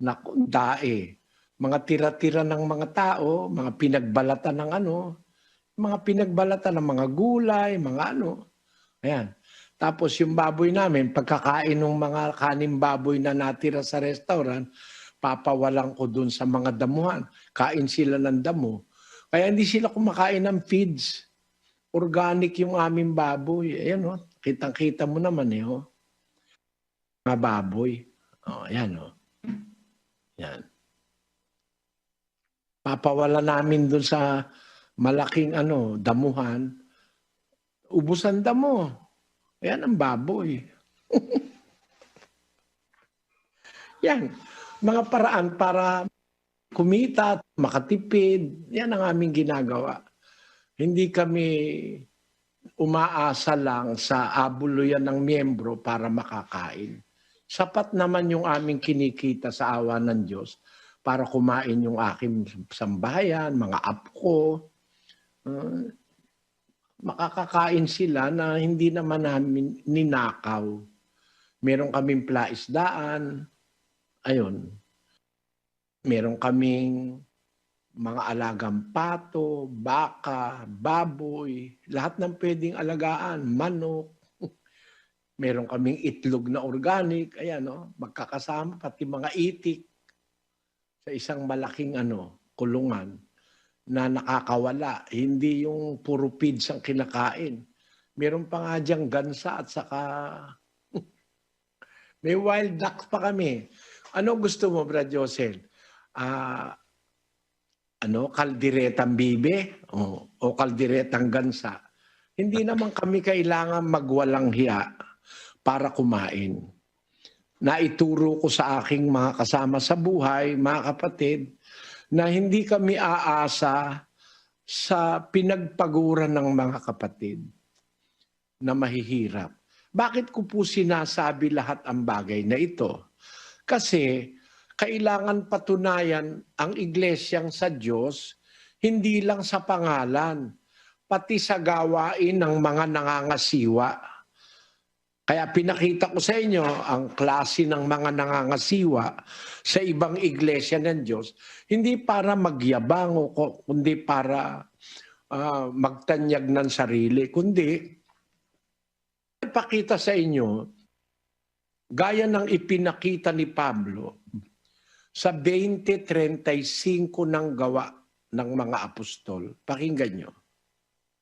[SPEAKER 2] naku, dae. Mga tira-tira ng mga tao, mga pinagbalatan ng mga pinagbalatan ng mga gulay, mga Ayan. Tapos yung baboy namin, pagkakain ng mga kaning baboy na natira sa restaurant, papawalan ko dun sa mga damuhan. Kain sila ng damo. Kaya hindi sila kumakain ng feeds. Organic yung aming baboy. Ayan kitang-kita mo naman mga baboy. Ayan Yan. Papawala namin dun sa malaking damuhan. Ubusan damo. Ayan ang baboy. Yan. Mga paraan para kumita, makatipid. Yan ang aming ginagawa. Hindi kami umaasa lang sa abuluyan ng miyembro para makakain. Sapat naman yung aming kinikita sa awa ng Diyos para kumain yung aking sambahayan, mga apo ko. Makakakain sila na hindi naman namin ninakaw. Meron kaming plaisdaan. Ayun. Meron kaming mga alagang pato, baka, baboy, lahat ng pwedeng alagaan, manok. Meron kaming itlog na organic, ayan magkakasama pati mga itik sa isang malaking kulungan na nakakawala. Hindi yung puro feeds ang kinakain. Meron pa nga diyang gansa at saka may wild ducks pa kami. Ano gusto mo, Brad Josel? Kaldiretang bibe o kaldiretang gansa. Hindi naman kami kailangan magwalang hiya para kumain. Naituro ko sa aking mga kasama sa buhay, mga kapatid, na hindi kami aasa sa pinagpaguran ng mga kapatid na mahihirap. Bakit ko po sinasabi lahat ang bagay na ito? Kasi kailangan patunayan ang iglesyang sa Diyos, hindi lang sa pangalan, pati sa gawain ng mga nangangasiwa. Kaya pinakita ko sa inyo ang klase ng mga nangangasiwa sa ibang iglesia ng Diyos, hindi para magyabang o kundi para magtanyag ng sarili, kundi ipakita sa inyo, gaya ng ipinakita ni Pablo sa 20:35 ng gawa ng mga apostol. Pakinggan nyo.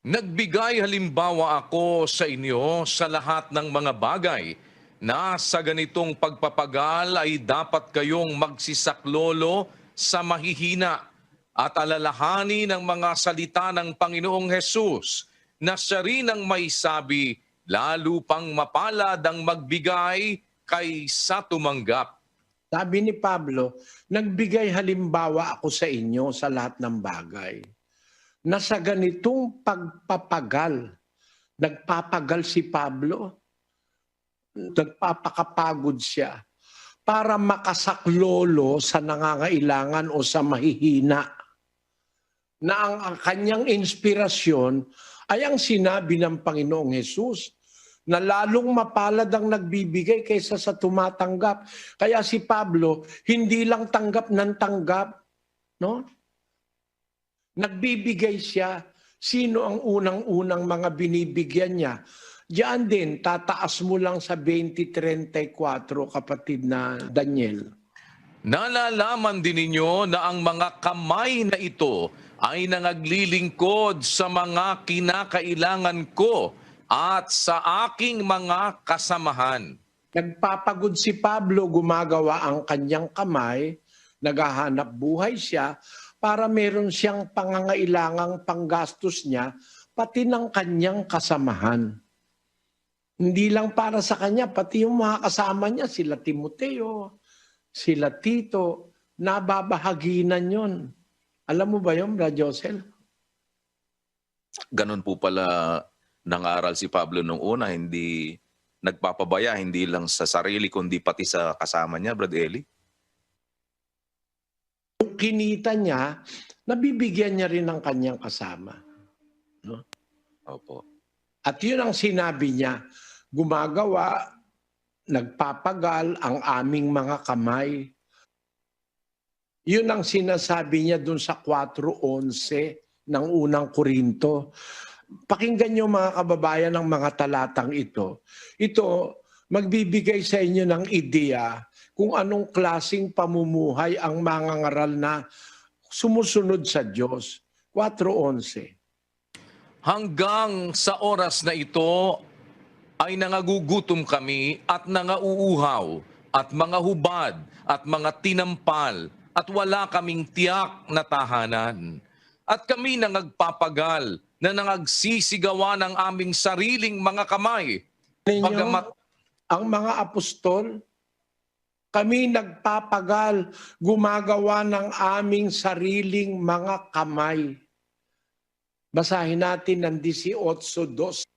[SPEAKER 1] Nagbigay halimbawa ako sa inyo sa lahat ng mga bagay na sa ganitong pagpapagal ay dapat kayong magsisaklolo sa mahihina at alalahanin ang mga salita ng Panginoong Hesus na siya rin ang may sabi, lalo pang mapalad ang magbigay kaysa tumanggap.
[SPEAKER 2] Sabi ni Pablo, nagbigay halimbawa ako sa inyo sa lahat ng bagay. Na sa ganitong pagpapagal, nagpapagal si Pablo, nagpapakapagod siya para makasaklolo sa nangangailangan o sa mahihina. Na ang kanyang inspirasyon ay ang sinabi ng Panginoong Hesus na lalong mapalad ang nagbibigay kaysa sa tumatanggap. Kaya si Pablo, hindi lang tanggap ng tanggap, no? Nagbibigay siya. Sino ang unang-unang mga binibigyan niya? Diyan din, tataas mo lang sa 20:34, kapatid na Daniel.
[SPEAKER 1] Nalalaman din ninyo na ang mga kamay na ito ay nangaglilingkod sa mga kinakailangan ko at sa aking mga kasamahan.
[SPEAKER 2] Nagpapagod si Pablo, gumagawa ang kanyang kamay, naghahanap buhay siya para meron siyang pangangailangang panggastos niya, pati ng kanyang kasamahan. Hindi lang para sa kanya, pati yung mga kasama niya, sila Timoteo, sila Tito, nababahaginan yon. Alam mo ba yun, Brad Josel?
[SPEAKER 4] Ganun po pala nangaral si Pablo nung una, hindi nagpapabaya, hindi lang sa sarili, kundi pati sa kasama niya, Brad Eli.
[SPEAKER 2] Yung kinita niya, nabibigyan niya rin ng kanyang kasama. No?
[SPEAKER 4] Opo.
[SPEAKER 2] At yun ang sinabi niya, gumagawa, nagpapagal ang aming mga kamay. Yun ang sinasabi niya dun sa 4:11 ng unang Korinto. Pakinggan niyo mga kababayan ng mga talatang ito. Ito, magbibigay sa inyo ng ideya kung anong klaseng pamumuhay ang mangangaral na sumusunod sa Diyos. 4:11.
[SPEAKER 1] Hanggang sa oras na ito ay nangagugutom kami at nangauuhaw at mga hubad at mga tinampal at wala kaming tiyak na tahanan. At kami nangagpapagal na nangagsisigawa ng aming sariling mga kamay. Bagamat
[SPEAKER 2] Ang mga apostol, kami nagpapagal, gumagawa ng aming sariling mga kamay. Basahin natin ng 18:2.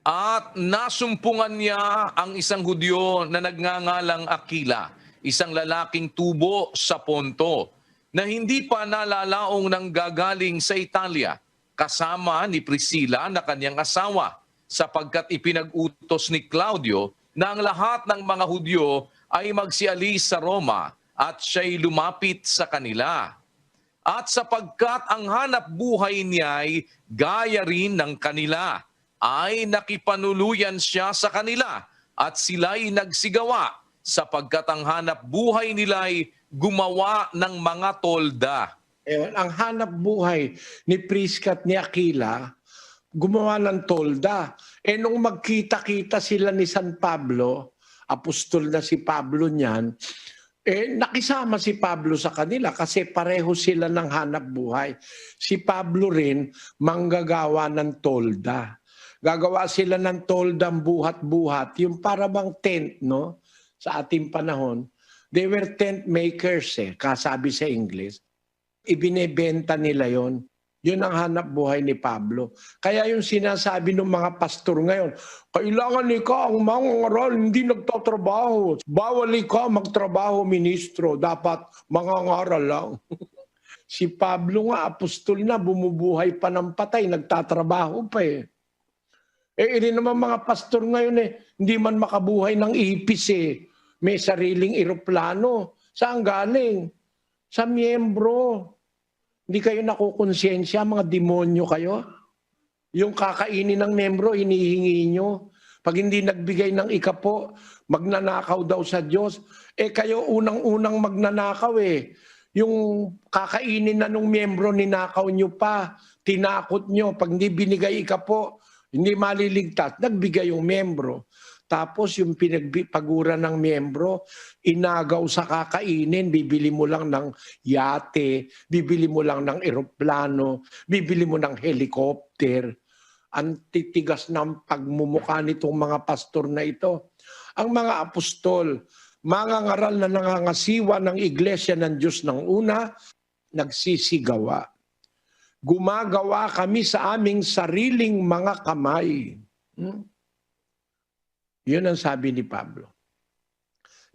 [SPEAKER 1] At nasumpungan niya ang isang Hudyo na nagngangalang Aquila, isang lalaking tubo sa Ponto, na hindi pa nalalaong nang gagaling sa Italia, kasama ni Priscilla na kanyang asawa, sapagkat ipinag-utos ni Claudio na ang lahat ng mga Hudyo ay magsialis sa Roma at siya'y lumapit sa kanila. At sapagkat ang hanap buhay niya'y gaya rin ng kanila, ay nakipanuluyan siya sa kanila at sila'y nagsigawa sapagkat ang hanap buhay nila'y gumawa ng mga tolda.
[SPEAKER 2] Ang hanap buhay ni Prisca at ni Aquila, gumawa ng tolda. Nung magkita-kita sila ni San Pablo, apostol na si Pablo niyan, nakisama si Pablo sa kanila kasi pareho sila ng hanap buhay. Si Pablo rin manggagawa ng tolda. Gagawa sila ng toldang buhat-buhat, yung para bang tent, no? Sa ating panahon. They were tent makers, kasabi sa English. Ibinebenta nila yon. Yun ang hanap buhay ni Pablo. Kaya yung sinasabi ng mga pastor ngayon, kailangan ikaw ang mangangaral, hindi nagtatrabaho. Bawal ikaw magtrabaho, ministro. Dapat mangangaral lang. Si Pablo nga, apostol na, bumubuhay pa ng patay, nagtatrabaho pa eh. Iri naman mga pastor ngayon hindi man makabuhay ng ipis eh. May sariling eroplano. Saan galing? Sa miyembro. Hindi kayo nakukonsensya, mga demonyo kayo? Yung kakainin ng miyembro, inihingi nyo. Pag hindi nagbigay ng ikapo, magnanakaw daw sa Diyos. Kayo unang-unang magnanakaw eh. Yung kakainin na nung miyembro, ninakaw nyo pa. Tinakot nyo. Pag hindi binigay ikapo, hindi maliligtas, nagbigay yung miyembro. Tapos yung pinagpaguran ng miyembro, inagaw sa kakainin, bibili mo lang ng yate, bibili mo lang ng eroplano, bibili mo ng helicopter. Ang titigas ng pagmumukha nitong mga pastor na ito. Ang mga apostol, mga ngaral na nangangasiwa ng iglesia ng Diyos ng una, nagsisigawa. Gumagawa kami sa aming sariling mga kamay. Yun ang sabi ni Pablo.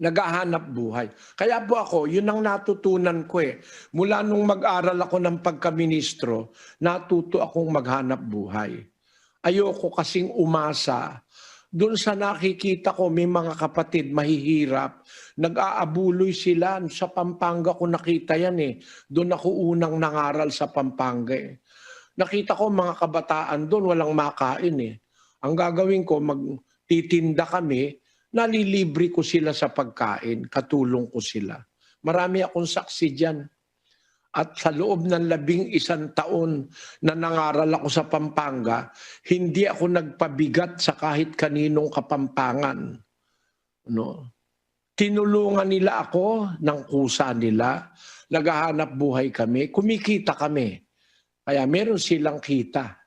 [SPEAKER 2] Naghahanap buhay. Kaya po ako, yun ang natutunan ko eh. Mula nung mag-aral ako ng pagkaministro, natuto akong maghanap buhay. Ayoko kasing umasa. Doon sa nakikita ko, may mga kapatid mahihirap. Nag-aabuloy sila. Sa Pampanga ko nakita yan eh. Doon ako unang nangaral sa Pampanga eh. Nakita ko mga kabataan doon, walang makain eh. Ang gagawin ko, magtitinda kami, nalilibre ko sila sa pagkain, katulong ko sila. Marami akong saksi dyan. At sa loob ng 11 taon na nangaral ako sa Pampanga, hindi ako nagpabigat sa kahit kaninong Kapampangan. No? Tinulungan nila ako ng kusa nila, naghahanap buhay kami, kumikita kami. Kaya meron silang kita.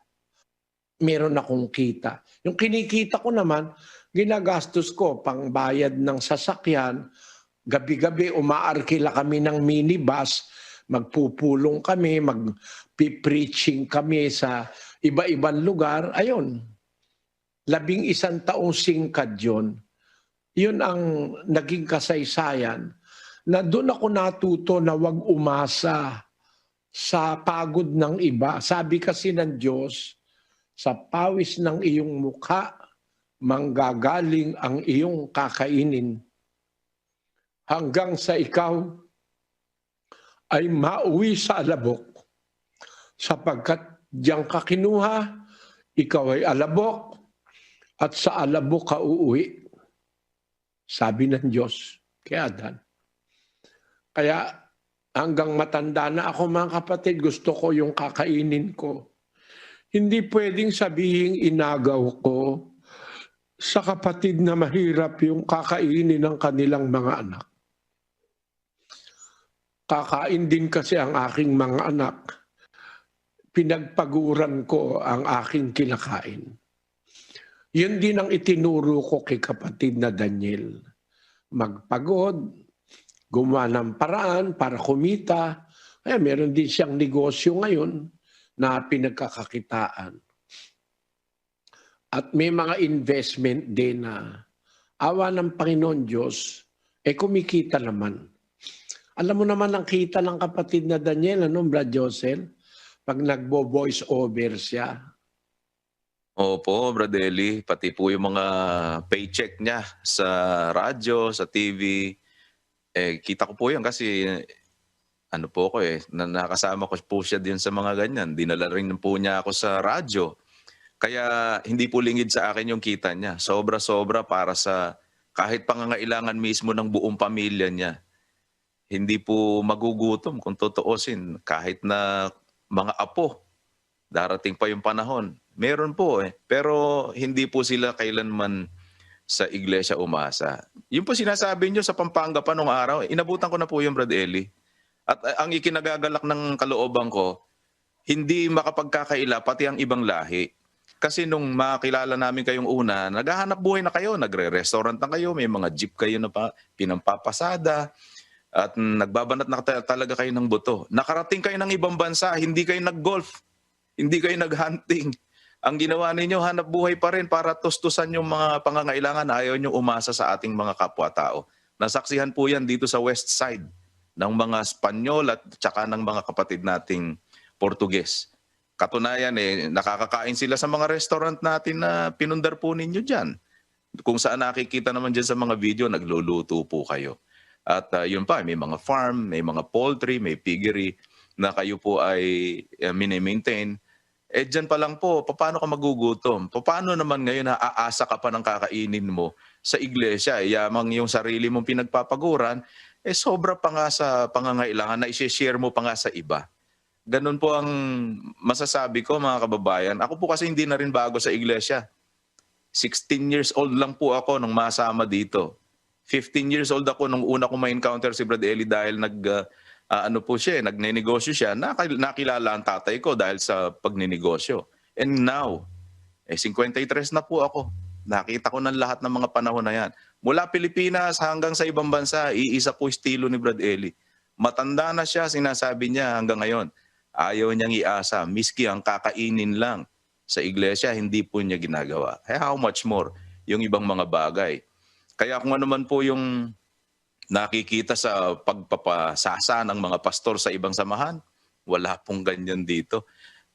[SPEAKER 2] Meron akong kita. Yung kinikita ko naman, ginagastos ko pang bayad ng sasakyan. Gabi-gabi umaarkila kami ng minibus, magpupulong kami, magpipreaching kami sa iba-ibang lugar. Ayun, 11 taong singkad yun. Yun ang naging kasaysayan na doon ako natuto na wag umasa sa pagod ng iba. Sabi kasi ng Diyos, sa pawis ng iyong mukha, manggagaling ang iyong kakainin. Hanggang sa ikaw ay mauwi sa alabok. Sapagkat diyan ka kinuha, ikaw ay alabok, at sa alabok ka uuwi. Sabi ng Diyos kay Adan. Kaya hanggang matanda na ako mga kapatid, gusto ko yung kakainin ko. Hindi pwedeng sabihin inagaw ko sa kapatid na mahirap yung kakainin ng kanilang mga anak. Kakain din kasi ang aking mga anak. Pinagpaguran ko ang aking kinakain. Yun din ang itinuro ko kay kapatid na Daniel. Magpagod, gumawa ng paraan para kumita. Kaya meron din siyang negosyo ngayon na pinagkakakitaan. At may mga investment din na awa ng Panginoon Diyos, kumikita naman. Alam mo naman ang kita ng kapatid na Daniel, Brad Josel? Pag nagbo-voice over siya.
[SPEAKER 4] Opo, Brad Eli, pati po yung mga paycheck niya sa radyo, sa TV. Kita ko po yan kasi ano po ko nakasama ko po siya din sa mga ganyan. Dinala rin po niya ako sa radyo. Kaya hindi po lingid sa akin yung kita niya. Sobra-sobra para sa kahit pangangailangan mismo ng buong pamilya niya. Hindi po magugutom kung totoosin. Kahit na mga apo, darating pa yung panahon. Meron po pero hindi po sila kailanman sa iglesia umasa. Yung po sinasabi nyo sa Pampanga pa nung araw, inabutan ko na po yung Brad Eli. At ang ikinagagalak ng kalooban ko, hindi makapagkakaila pati ang ibang lahi. Kasi nung makilala namin kayong una, naghahanap buhay na kayo, nagre-restaurant na kayo, may mga jeep kayo na pinampapasada, at nagbabanat na talaga kayo ng buto. Nakarating kayo ng ibang bansa, hindi kayo nag-golf, hindi kayo nag-hunting. Ang ginawa ninyo, hanap buhay pa rin para tustusan yung mga pangangailangan. Ayaw nyo umasa sa ating mga kapwa-tao. Nasaksihan po yan dito sa West Side ng mga Espanyol at tsaka ng mga kapatid nating Portuges. Katunayan nakakakain sila sa mga restaurant natin na pinundar po ninyo dyan. Kung saan nakikita naman dyan sa mga video, nagluluto po kayo. At yun pa, may mga farm, may mga poultry, may piggery na kayo po ay mini-maintain. Dyan pa lang po, paano ka magugutom? Paano naman ngayon na aasa ka pa ng kakainin mo sa iglesia? Yamang yung sarili mong pinagpapaguran, sobra pa nga sa pangangailangan na i-share mo pa nga sa iba. Ganun po ang masasabi ko mga kababayan. Ako po kasi hindi na rin bago sa iglesia. 16 years old lang po ako nung masama dito. 15 years old ako nung una ko ma-encounter si Brad Eli dahil nagnenegosyo siya. Nakilala ang tatay ko dahil sa pagninegosyo. And now, 53 na po ako. Nakita ko ng lahat ng mga panahon na yan. Mula Pilipinas hanggang sa ibang bansa, iisa po estilo ni Brad Eli. Matanda na siya, sinasabi niya hanggang ngayon. Ayaw niyang iasa, miski ang kakainin lang sa iglesia, hindi po niya ginagawa. How much more yung ibang mga bagay. Kaya kung ano man po yung nakikita sa pagpapasasa ng mga pastor sa ibang samahan, wala pong ganyan dito.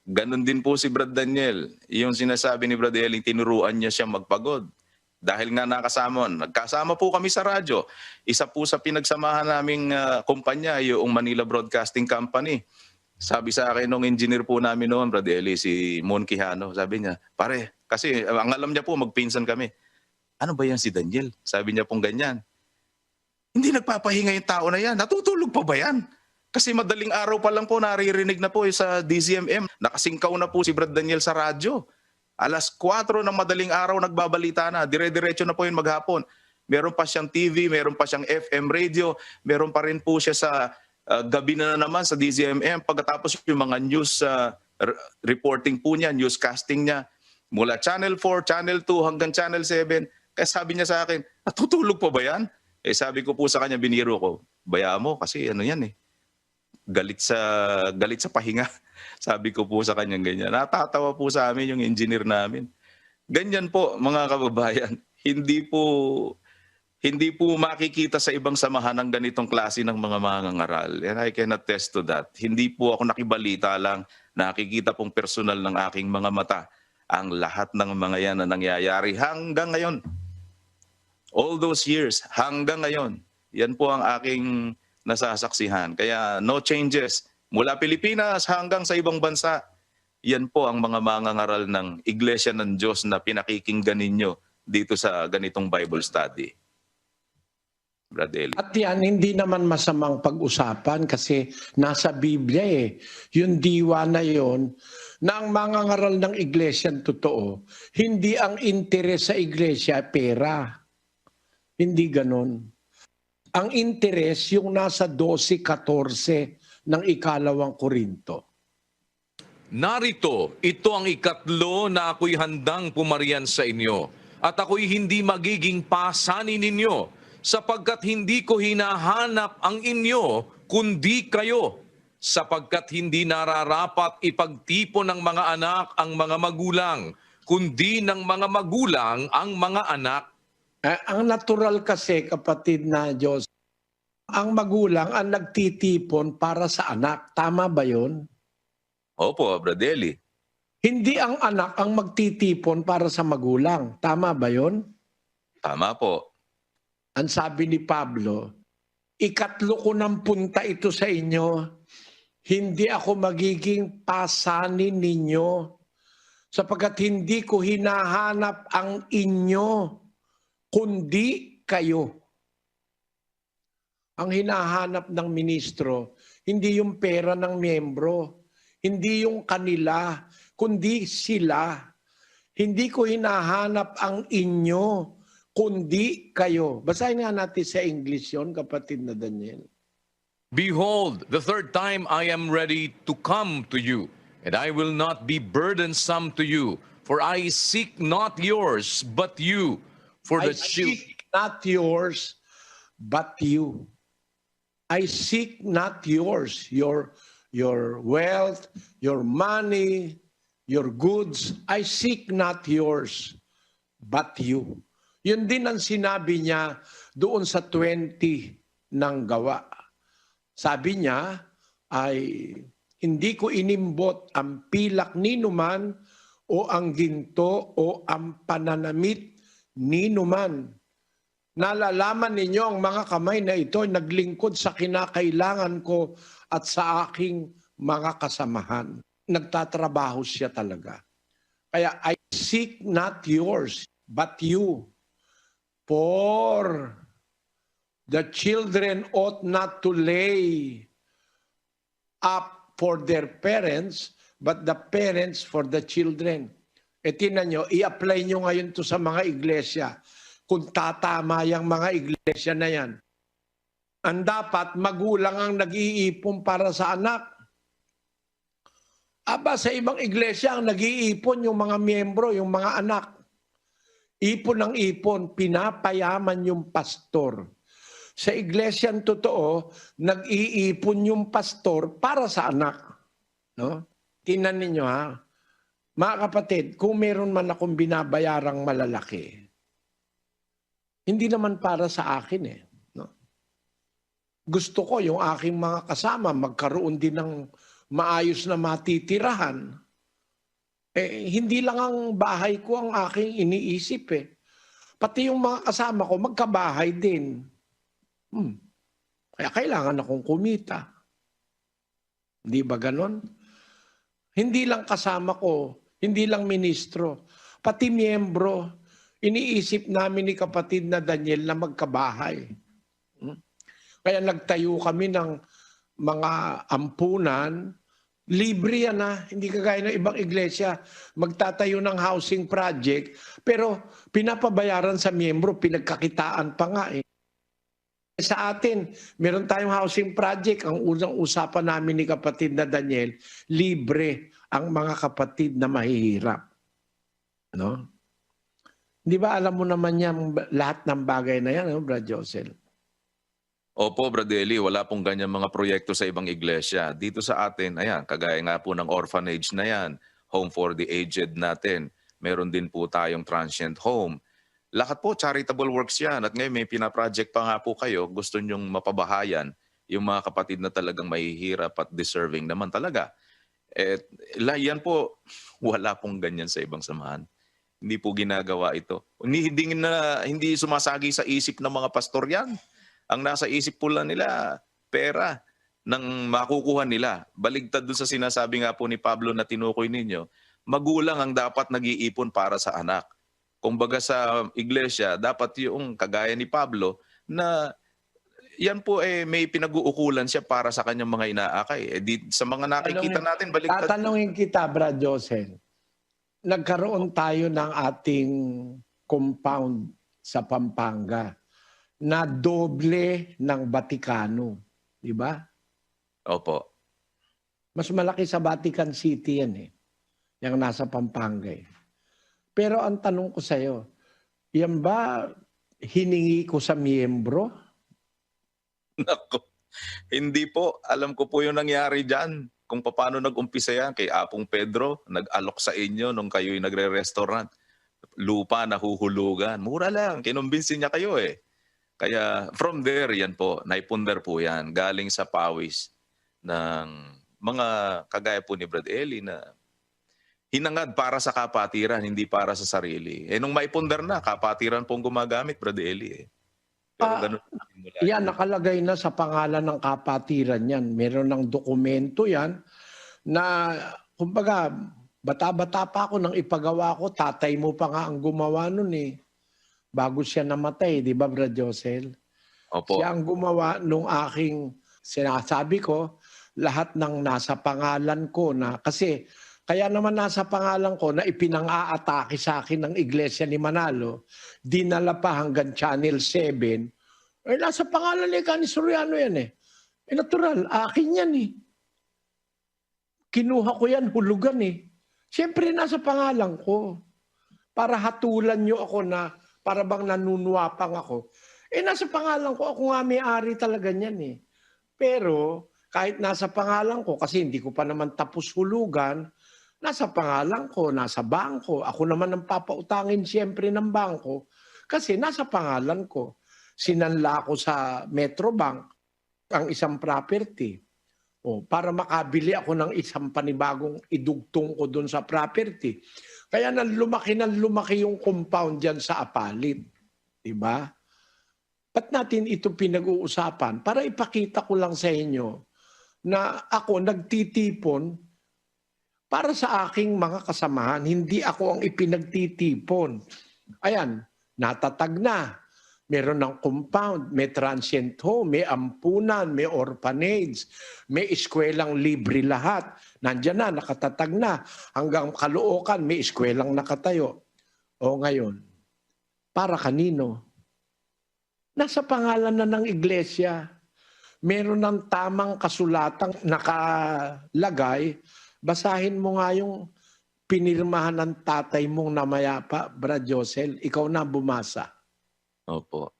[SPEAKER 4] Ganon din po si Brad Daniel. Yung sinasabi ni Brad Eli, tinuruan niya siya magpagod. Dahil nga nagkasama po kami sa radyo. Isa po sa pinagsamahan naming kumpanya, yung Manila Broadcasting Company. Sabi sa akin nung engineer po namin noon, Brad Eli, si Mon Quijano, sabi niya, pare, kasi ang alam niya po, magpinsan kami. Ano ba yan si Daniel? Sabi niya pong ganyan. Hindi nagpapahinga yung tao na yan. Natutulog pa ba yan? Kasi madaling araw pa lang po, naririnig na po sa DZMM. Nakasingkaw na po si Brad Daniel sa radyo. Alas 4 ng madaling araw nagbabalita na. Dire-diretso na po yun maghapon. Meron pa siyang TV, meron pa siyang FM radio, meron pa rin po siya sa gabi na naman sa DZMM. Pagkatapos yung mga news reporting po niya, newscasting niya, mula Channel 4, Channel 2 hanggang Channel 7. Kaya sabi niya sa akin, natutulog pa ba yan? Sabi ko po sa kanya, biniro ko, bayaan mo kasi ano yan galit sa pahinga. Sabi ko po sa kanya ganyan. Natatawa po sa amin yung engineer namin. Ganyan po mga kababayan. Hindi po makikita sa ibang samahan ng ganitong klase ng mga mangangaral. And I can attest to that. Hindi po ako nakibalita lang, nakikita pong personal ng aking mga mata ang lahat ng mga yan na nangyayari hanggang ngayon. All those years, hanggang ngayon. Yan po ang aking nasasaksihan. Kaya no changes. Mula Pilipinas hanggang sa ibang bansa, yan po ang mga mangangaral ng Iglesia ng Diyos na pinakikinggan ninyo dito sa ganitong Bible study. Brad Eli.
[SPEAKER 2] At yan, hindi naman masamang pag-usapan kasi nasa Biblia yung diwa na yon na ang mangangaral ng iglesia totoo, hindi ang interes sa iglesia pera. Hindi ganon. Ang interes yung nasa 12-14 ng ikalawang Korinto.
[SPEAKER 1] Narito, ito ang ikatlo na ako'y handang pumarian sa inyo, at ako'y hindi magiging pasanin ninyo, sapagkat hindi ko hinahanap ang inyo, kundi kayo, sapagkat hindi nararapat ipagtipon ng mga anak ang mga magulang, kundi ng mga magulang ang mga anak.
[SPEAKER 2] Ang natural kasi, kapatid na Diyos, ang magulang ang nagtitipon para sa anak. Tama ba yun?
[SPEAKER 4] Opo, Brad Eli.
[SPEAKER 2] Hindi ang anak ang magtitipon para sa magulang. Tama ba yun?
[SPEAKER 4] Tama po.
[SPEAKER 2] Ang sabi ni Pablo, ikatlo ko ng punta ito sa inyo, hindi ako magiging pasanin ninyo, sapagkat hindi ko hinahanap ang inyo, kundi kayo. Ang hinahanap ng ministro, hindi yung pera ng miyembro, hindi yung kanila, kundi sila. Hindi ko hinahanap ang inyo, kundi kayo. Basahin nga natin sa English yon, kapatid na Daniel.
[SPEAKER 1] Behold, the third time I am ready to come to you, and I will not be burdensome to you, for I seek not yours, but you. For
[SPEAKER 2] I
[SPEAKER 1] the children.
[SPEAKER 2] seek not yours, but you. I seek not yours, your wealth, your money, your goods. I seek not yours, but you. Yun din ang sinabi niya doon sa 20 ng Gawa. Sabi niya ay hindi ko inimbot ang pilak ninuman o ang ginto o ang pananamit ninuman. Nalalaman ninyo ang mga kamay na ito ay naglingkod sa kinakailangan ko at sa aking mga kasamahan. Nagtatrabaho siya talaga. Kaya I seek not yours, but you. For the children ought not to lay up for their parents, but the parents for the children. Tinan nyo, i-apply nyo ngayon to sa mga iglesia. Kung tatama yung mga iglesia na yan. Ang dapat, magulang ang nag-iipon para sa anak. Aba, sa ibang iglesia, ang nag-iipon yung mga miyembro, yung mga anak. Ipon ng ipon, pinapayaman yung pastor. Sa iglesyang totoo, nag-iipon yung pastor para sa anak. No? Tingnan ninyo ha. Mga kapatid, kung meron man akong binabayarang malalaki, hindi naman para sa akin eh. No? Gusto ko yung aking mga kasama magkaroon din ng maayos na matitirahan. Hindi lang ang bahay ko ang aking iniisip eh. Pati yung mga kasama ko magkabahay din. Kaya kailangan akong kumita. Hindi ba ganon? Hindi lang kasama ko, hindi lang ministro, pati miyembro, iniisip namin ni kapatid na Daniel na magkabahay. Kaya nagtayo kami ng mga ampunan, libre yan ha, hindi kagaya ng ibang iglesia, magtatayo ng housing project, pero pinapabayaran sa miyembro, pinagkakitaan pa nga eh. Sa atin, meron tayong housing project. Ang unang usapan namin ni kapatid na Daniel, libre ang mga kapatid na mahihirap. No? Di ba alam mo naman yan, lahat ng bagay na yan, no, Brad Josel?
[SPEAKER 4] Opo, Brad Eli, wala pong ganyan mga proyekto sa ibang iglesia. Dito sa atin, ayan, kagaya nga po ng orphanage na yan, home for the aged natin. Meron din po tayong transient home. Lahat po, charitable works yan. At ngayon may pinaproject pa nga po kayo, gusto nyong mapabahayan yung mga kapatid na talagang mahihirap at deserving naman talaga. Yan po, wala pong ganyan sa ibang samahan. Hindi po ginagawa ito. Hindi sumasagi sa isip ng mga pastor yan. Ang nasa isip po lang nila, pera ng makukuha nila. Baligtad dun sa sinasabi nga po ni Pablo na tinukoy ninyo, magulang ang dapat nag-iipon para sa anak. Kumbaga sa iglesia, dapat yung kagaya ni Pablo na yan po may pinag-uukulan siya para sa kanyang mga inaakay. Sa mga nakikita natin, baliktad.
[SPEAKER 2] Tatanungin kita, Brad Josel. Nagkaroon tayo ng ating compound sa Pampanga na doble ng Vaticano. Di ba?
[SPEAKER 4] Opo.
[SPEAKER 2] Mas malaki sa Vatican City yan eh. Yung nasa Pampanga eh. Pero ang tanong ko sa'yo, yan ba hiningi ko sa miyembro?
[SPEAKER 4] Nako, hindi po. Alam ko po yung nangyari dyan. Kung paano nag-umpisa yan kay Apong Pedro, nag-alok sa inyo nung kayo'y nagre-restaurant. Lupa na huhulugan. Mura lang. Kinumbinsin niya kayo eh. Kaya from there, yan po. Naipundar po yan. Galing sa pawis ng mga kagaya po ni Brad Eli na hinangad para sa kapatiran, hindi para sa sarili. Nung maipundar na, kapatiran pong gumagamit, Brad Eli. Pero ganun.
[SPEAKER 2] Yan, nakalagay na sa pangalan ng kapatiran yan. Meron ng dokumento yan na, kumbaga, bata-bata pa ako nang ipagawa ko, tatay mo pa nga ang gumawa nun eh. Bago siya namatay, di ba, Brad Josel?
[SPEAKER 4] Opo.
[SPEAKER 2] Siya ang gumawa nung aking, sinasabi ko, lahat ng nasa pangalan ko na, kasi, kaya naman nasa pangalan ko na ipinang-aatake sa akin ng Iglesia ni Manalo, dinala pa hanggang Channel 7, nasa pangalan ni Kani Soriano yan eh. Natural, akin yan eh. Kinuha ko yan, hulugan eh. Siyempre nasa pangalan ko. Para hatulan nyo ako na, para bang nanunwapang ako. Nasa pangalan ko, ako nga may-ari talaga niyan eh. Pero, kahit nasa pangalan ko, kasi hindi ko pa naman tapos hulugan, nasa pangalan ko, nasa bangko. Ako naman ang papautangin siyempre ng bangko kasi nasa pangalan ko. Sinanla ko sa Metrobank ang isang property. Para makabili ako ng isang panibagong idugtong ko doon sa property. Kaya lumaki yung compound dyan sa Apalit. Diba? Ba't natin ito pinag-uusapan? Para ipakita ko lang sa inyo na ako nagtitipon para sa aking mga kasamahan, hindi ako ang ipinagtitipon. Ayan, natatag na. Meron ng compound, may transient home, may ampunan, may orphanage, may eskwelang libre lahat. Nandiyan na, nakatatag na. Hanggang Caloocan, may eskwelang nakatayo. O ngayon, para kanino? Nasa pangalan na ng iglesia. Meron ng tamang kasulatang nakalagay. Basahin mo nga yung pinirmahan ng tatay mong namayapa, Brad Josel. Ikaw na bumasa.
[SPEAKER 4] Opo.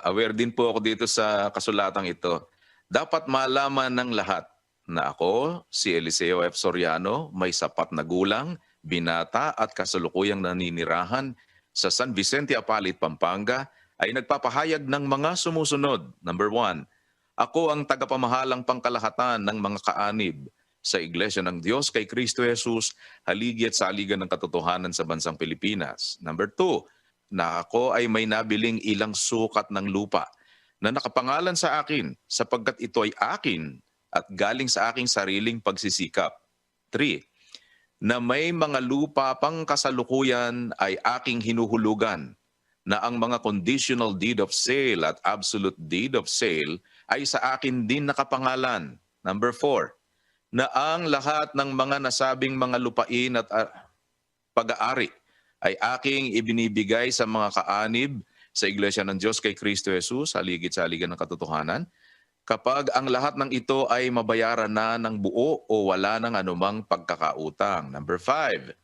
[SPEAKER 4] Aware din po ako dito sa kasulatang ito. Dapat malaman ng lahat na ako, si Eliseo F. Soriano, may sapat na gulang, binata at kasalukuyang naninirahan sa San Vicente Apalit, Pampanga, ay nagpapahayag ng mga sumusunod. Number 1, ako ang tagapamahalang pangkalahatan ng mga kaanib sa Iglesia ng Diyos kay Kristo Jesus, haligi at saligan ng katotohanan sa bansang Pilipinas. Number 2, na ako ay may nabiling ilang sukat ng lupa na nakapangalan sa akin sapagkat ito ay akin at galing sa aking sariling pagsisikap. 3, na may mga lupa pang kasalukuyan ay aking hinuhulugan na ang mga conditional deed of sale at absolute deed of sale ay sa akin din nakapangalan. Number 4, na ang lahat ng mga nasabing mga lupain at pag-aari ay aking ibinibigay sa mga kaanib sa Iglesia ng Diyos kay Kristo Jesus, haligit-saligan ng katotohanan, kapag ang lahat ng ito ay mabayaran na ng buo o wala ng anumang pagkakautang. Number 5,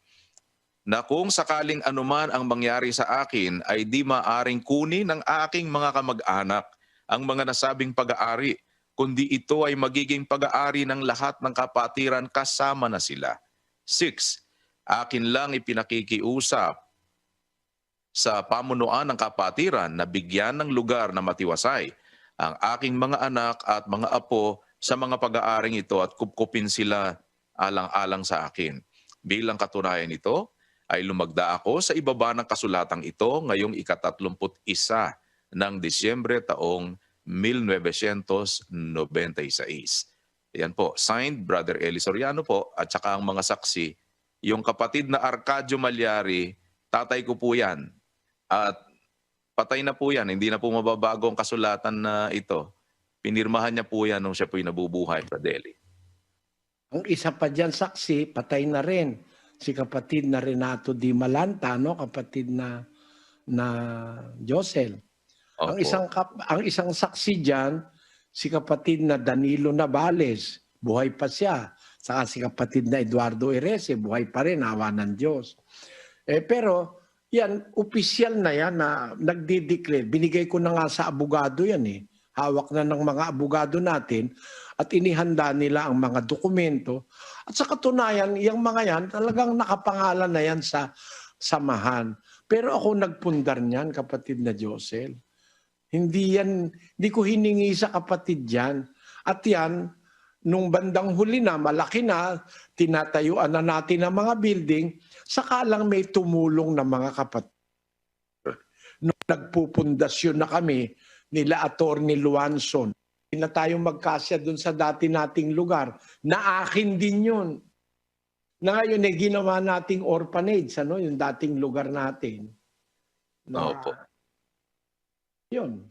[SPEAKER 4] na kung sakaling anuman ang mangyari sa akin ay di maaring kunin ng aking mga kamag-anak ang mga nasabing pag-aari, kundi ito ay magiging pag-aari ng lahat ng kapatiran kasama na sila. 6, akin lang ipinakikiusap sa pamunuan ng kapatiran na bigyan ng lugar na matiwasay ang aking mga anak at mga apo sa mga pag-aaring ito at kupkupin sila alang-alang sa akin. Bilang katunayan nito, ay lumagda ako sa ibaba ng kasulatang ito ngayong ika-31 ng Disyembre taong 1996. Yan po, signed Brother Eli Soriano po at saka ang mga saksi, yung kapatid na Arcadio Malyari, tatay ko po yan. At patay na po yan, hindi na po mababago ang kasulatan na ito. Pinirmahan niya po yan nung siya po'y nabubuhay, Brother Eli.
[SPEAKER 2] Ang isa pa dyan saksi, patay na rin. Si kapatid na Renato Di Malanta, no? Kapatid na Josel.
[SPEAKER 4] Opo.
[SPEAKER 2] Ang isang saksi diyan, si kapatid na Danilo Navales, buhay pa siya. Saka si kapatid na Eduardo Erese, buhay pa rin, awa ng Diyos. Pero yan, opisyal na yan na nagdi-declare. Binigay ko na nga sa abogado yan eh. Hawak na ng mga abogado natin at inihanda nila ang mga dokumento. At sa katunayan, yung mga yan talagang nakapangalan na yan sa samahan. Pero ako nagpundar niyan, kapatid na Josel. Hindi ko hiningi sa kapatid yan. At yan, nung bandang huli na, malaki na, tinatayuan na natin ang mga building, saka lang may tumulong na mga kapatid. Nung nagpupundasyon na kami, nila Attorney Luanson, na tayo magkasya dun sa dati nating lugar, na akin din yun. Na ngayon ay ginawa nating orphanage, ano, yung dating lugar natin.
[SPEAKER 4] Opo.
[SPEAKER 2] Yun.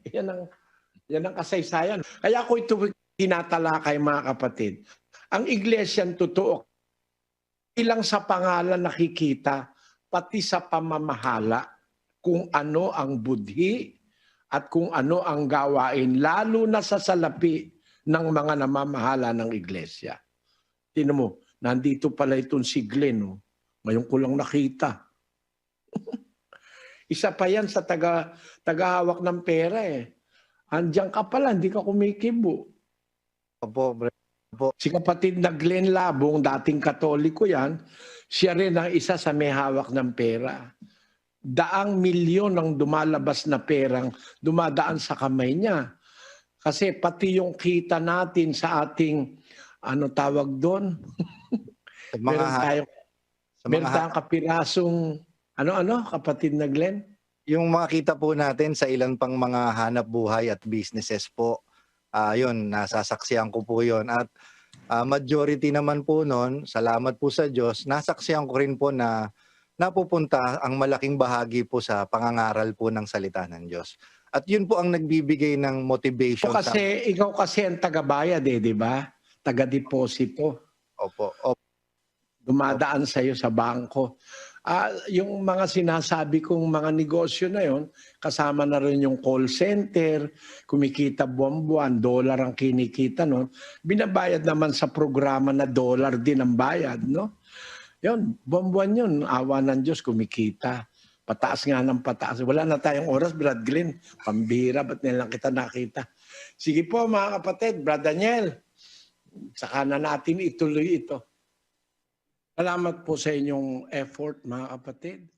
[SPEAKER 2] Yan ang kasaysayan. Kaya ako ito tinatalakay, mga kapatid. Ang iglesyang totoo, ilang sa pangalan nakikita, pati sa pamamahala, kung ano ang budhi at kung ano ang gawain, lalo na sa salapi ng mga namamahala ng iglesia. Tingnan mo, nandito pala itong si Glenn. Oh. Ngayon ko lang nakita. Isa pa yan sa tagahawak ng pera eh. Andiyan ka pala, hindi ka kumikibo.
[SPEAKER 12] Opo.
[SPEAKER 2] Si kapatid na Glenn Labong, dating Katoliko yan, siya rin ang isa sa may hawak ng pera. Daang milyon ang dumalabas na perang dumadaan sa kamay niya. Kasi pati yung kita natin sa ating, ano tawag doon? Meron tayong kapirasong, kapatid na Glenn?
[SPEAKER 12] Yung mga kita po natin sa ilan pang mga hanap buhay at businesses po, yun, nasasaksihan ko po yun. At majority naman po nun, salamat po sa Diyos, nasaksihan ko rin po na napupunta ang malaking bahagi po sa pangangaral po ng salita ng Diyos. At yun po ang nagbibigay ng motivation
[SPEAKER 2] Ikaw kasi ang tagabayad di ba? Taga-deposito.
[SPEAKER 12] Opo.
[SPEAKER 2] Dumadaan sa iyo sa bangko. Yung mga sinasabi kong mga negosyo na yon, kasama na rin yung call center, kumikita buwan-buwan, dollar ang kinikita noon. Binabayad naman sa programa na dollar din ang bayad, no? Yun, buwan-buwan yun, awa ng Diyos, kumikita. Pataas nga ng pataas. Wala na tayong oras, Brad Glenn. Pambira, ba't nilang kita nakita? Sige po mga kapatid, Brad Daniel, saka na natin ituloy ito. Salamat po sa inyong effort mga kapatid.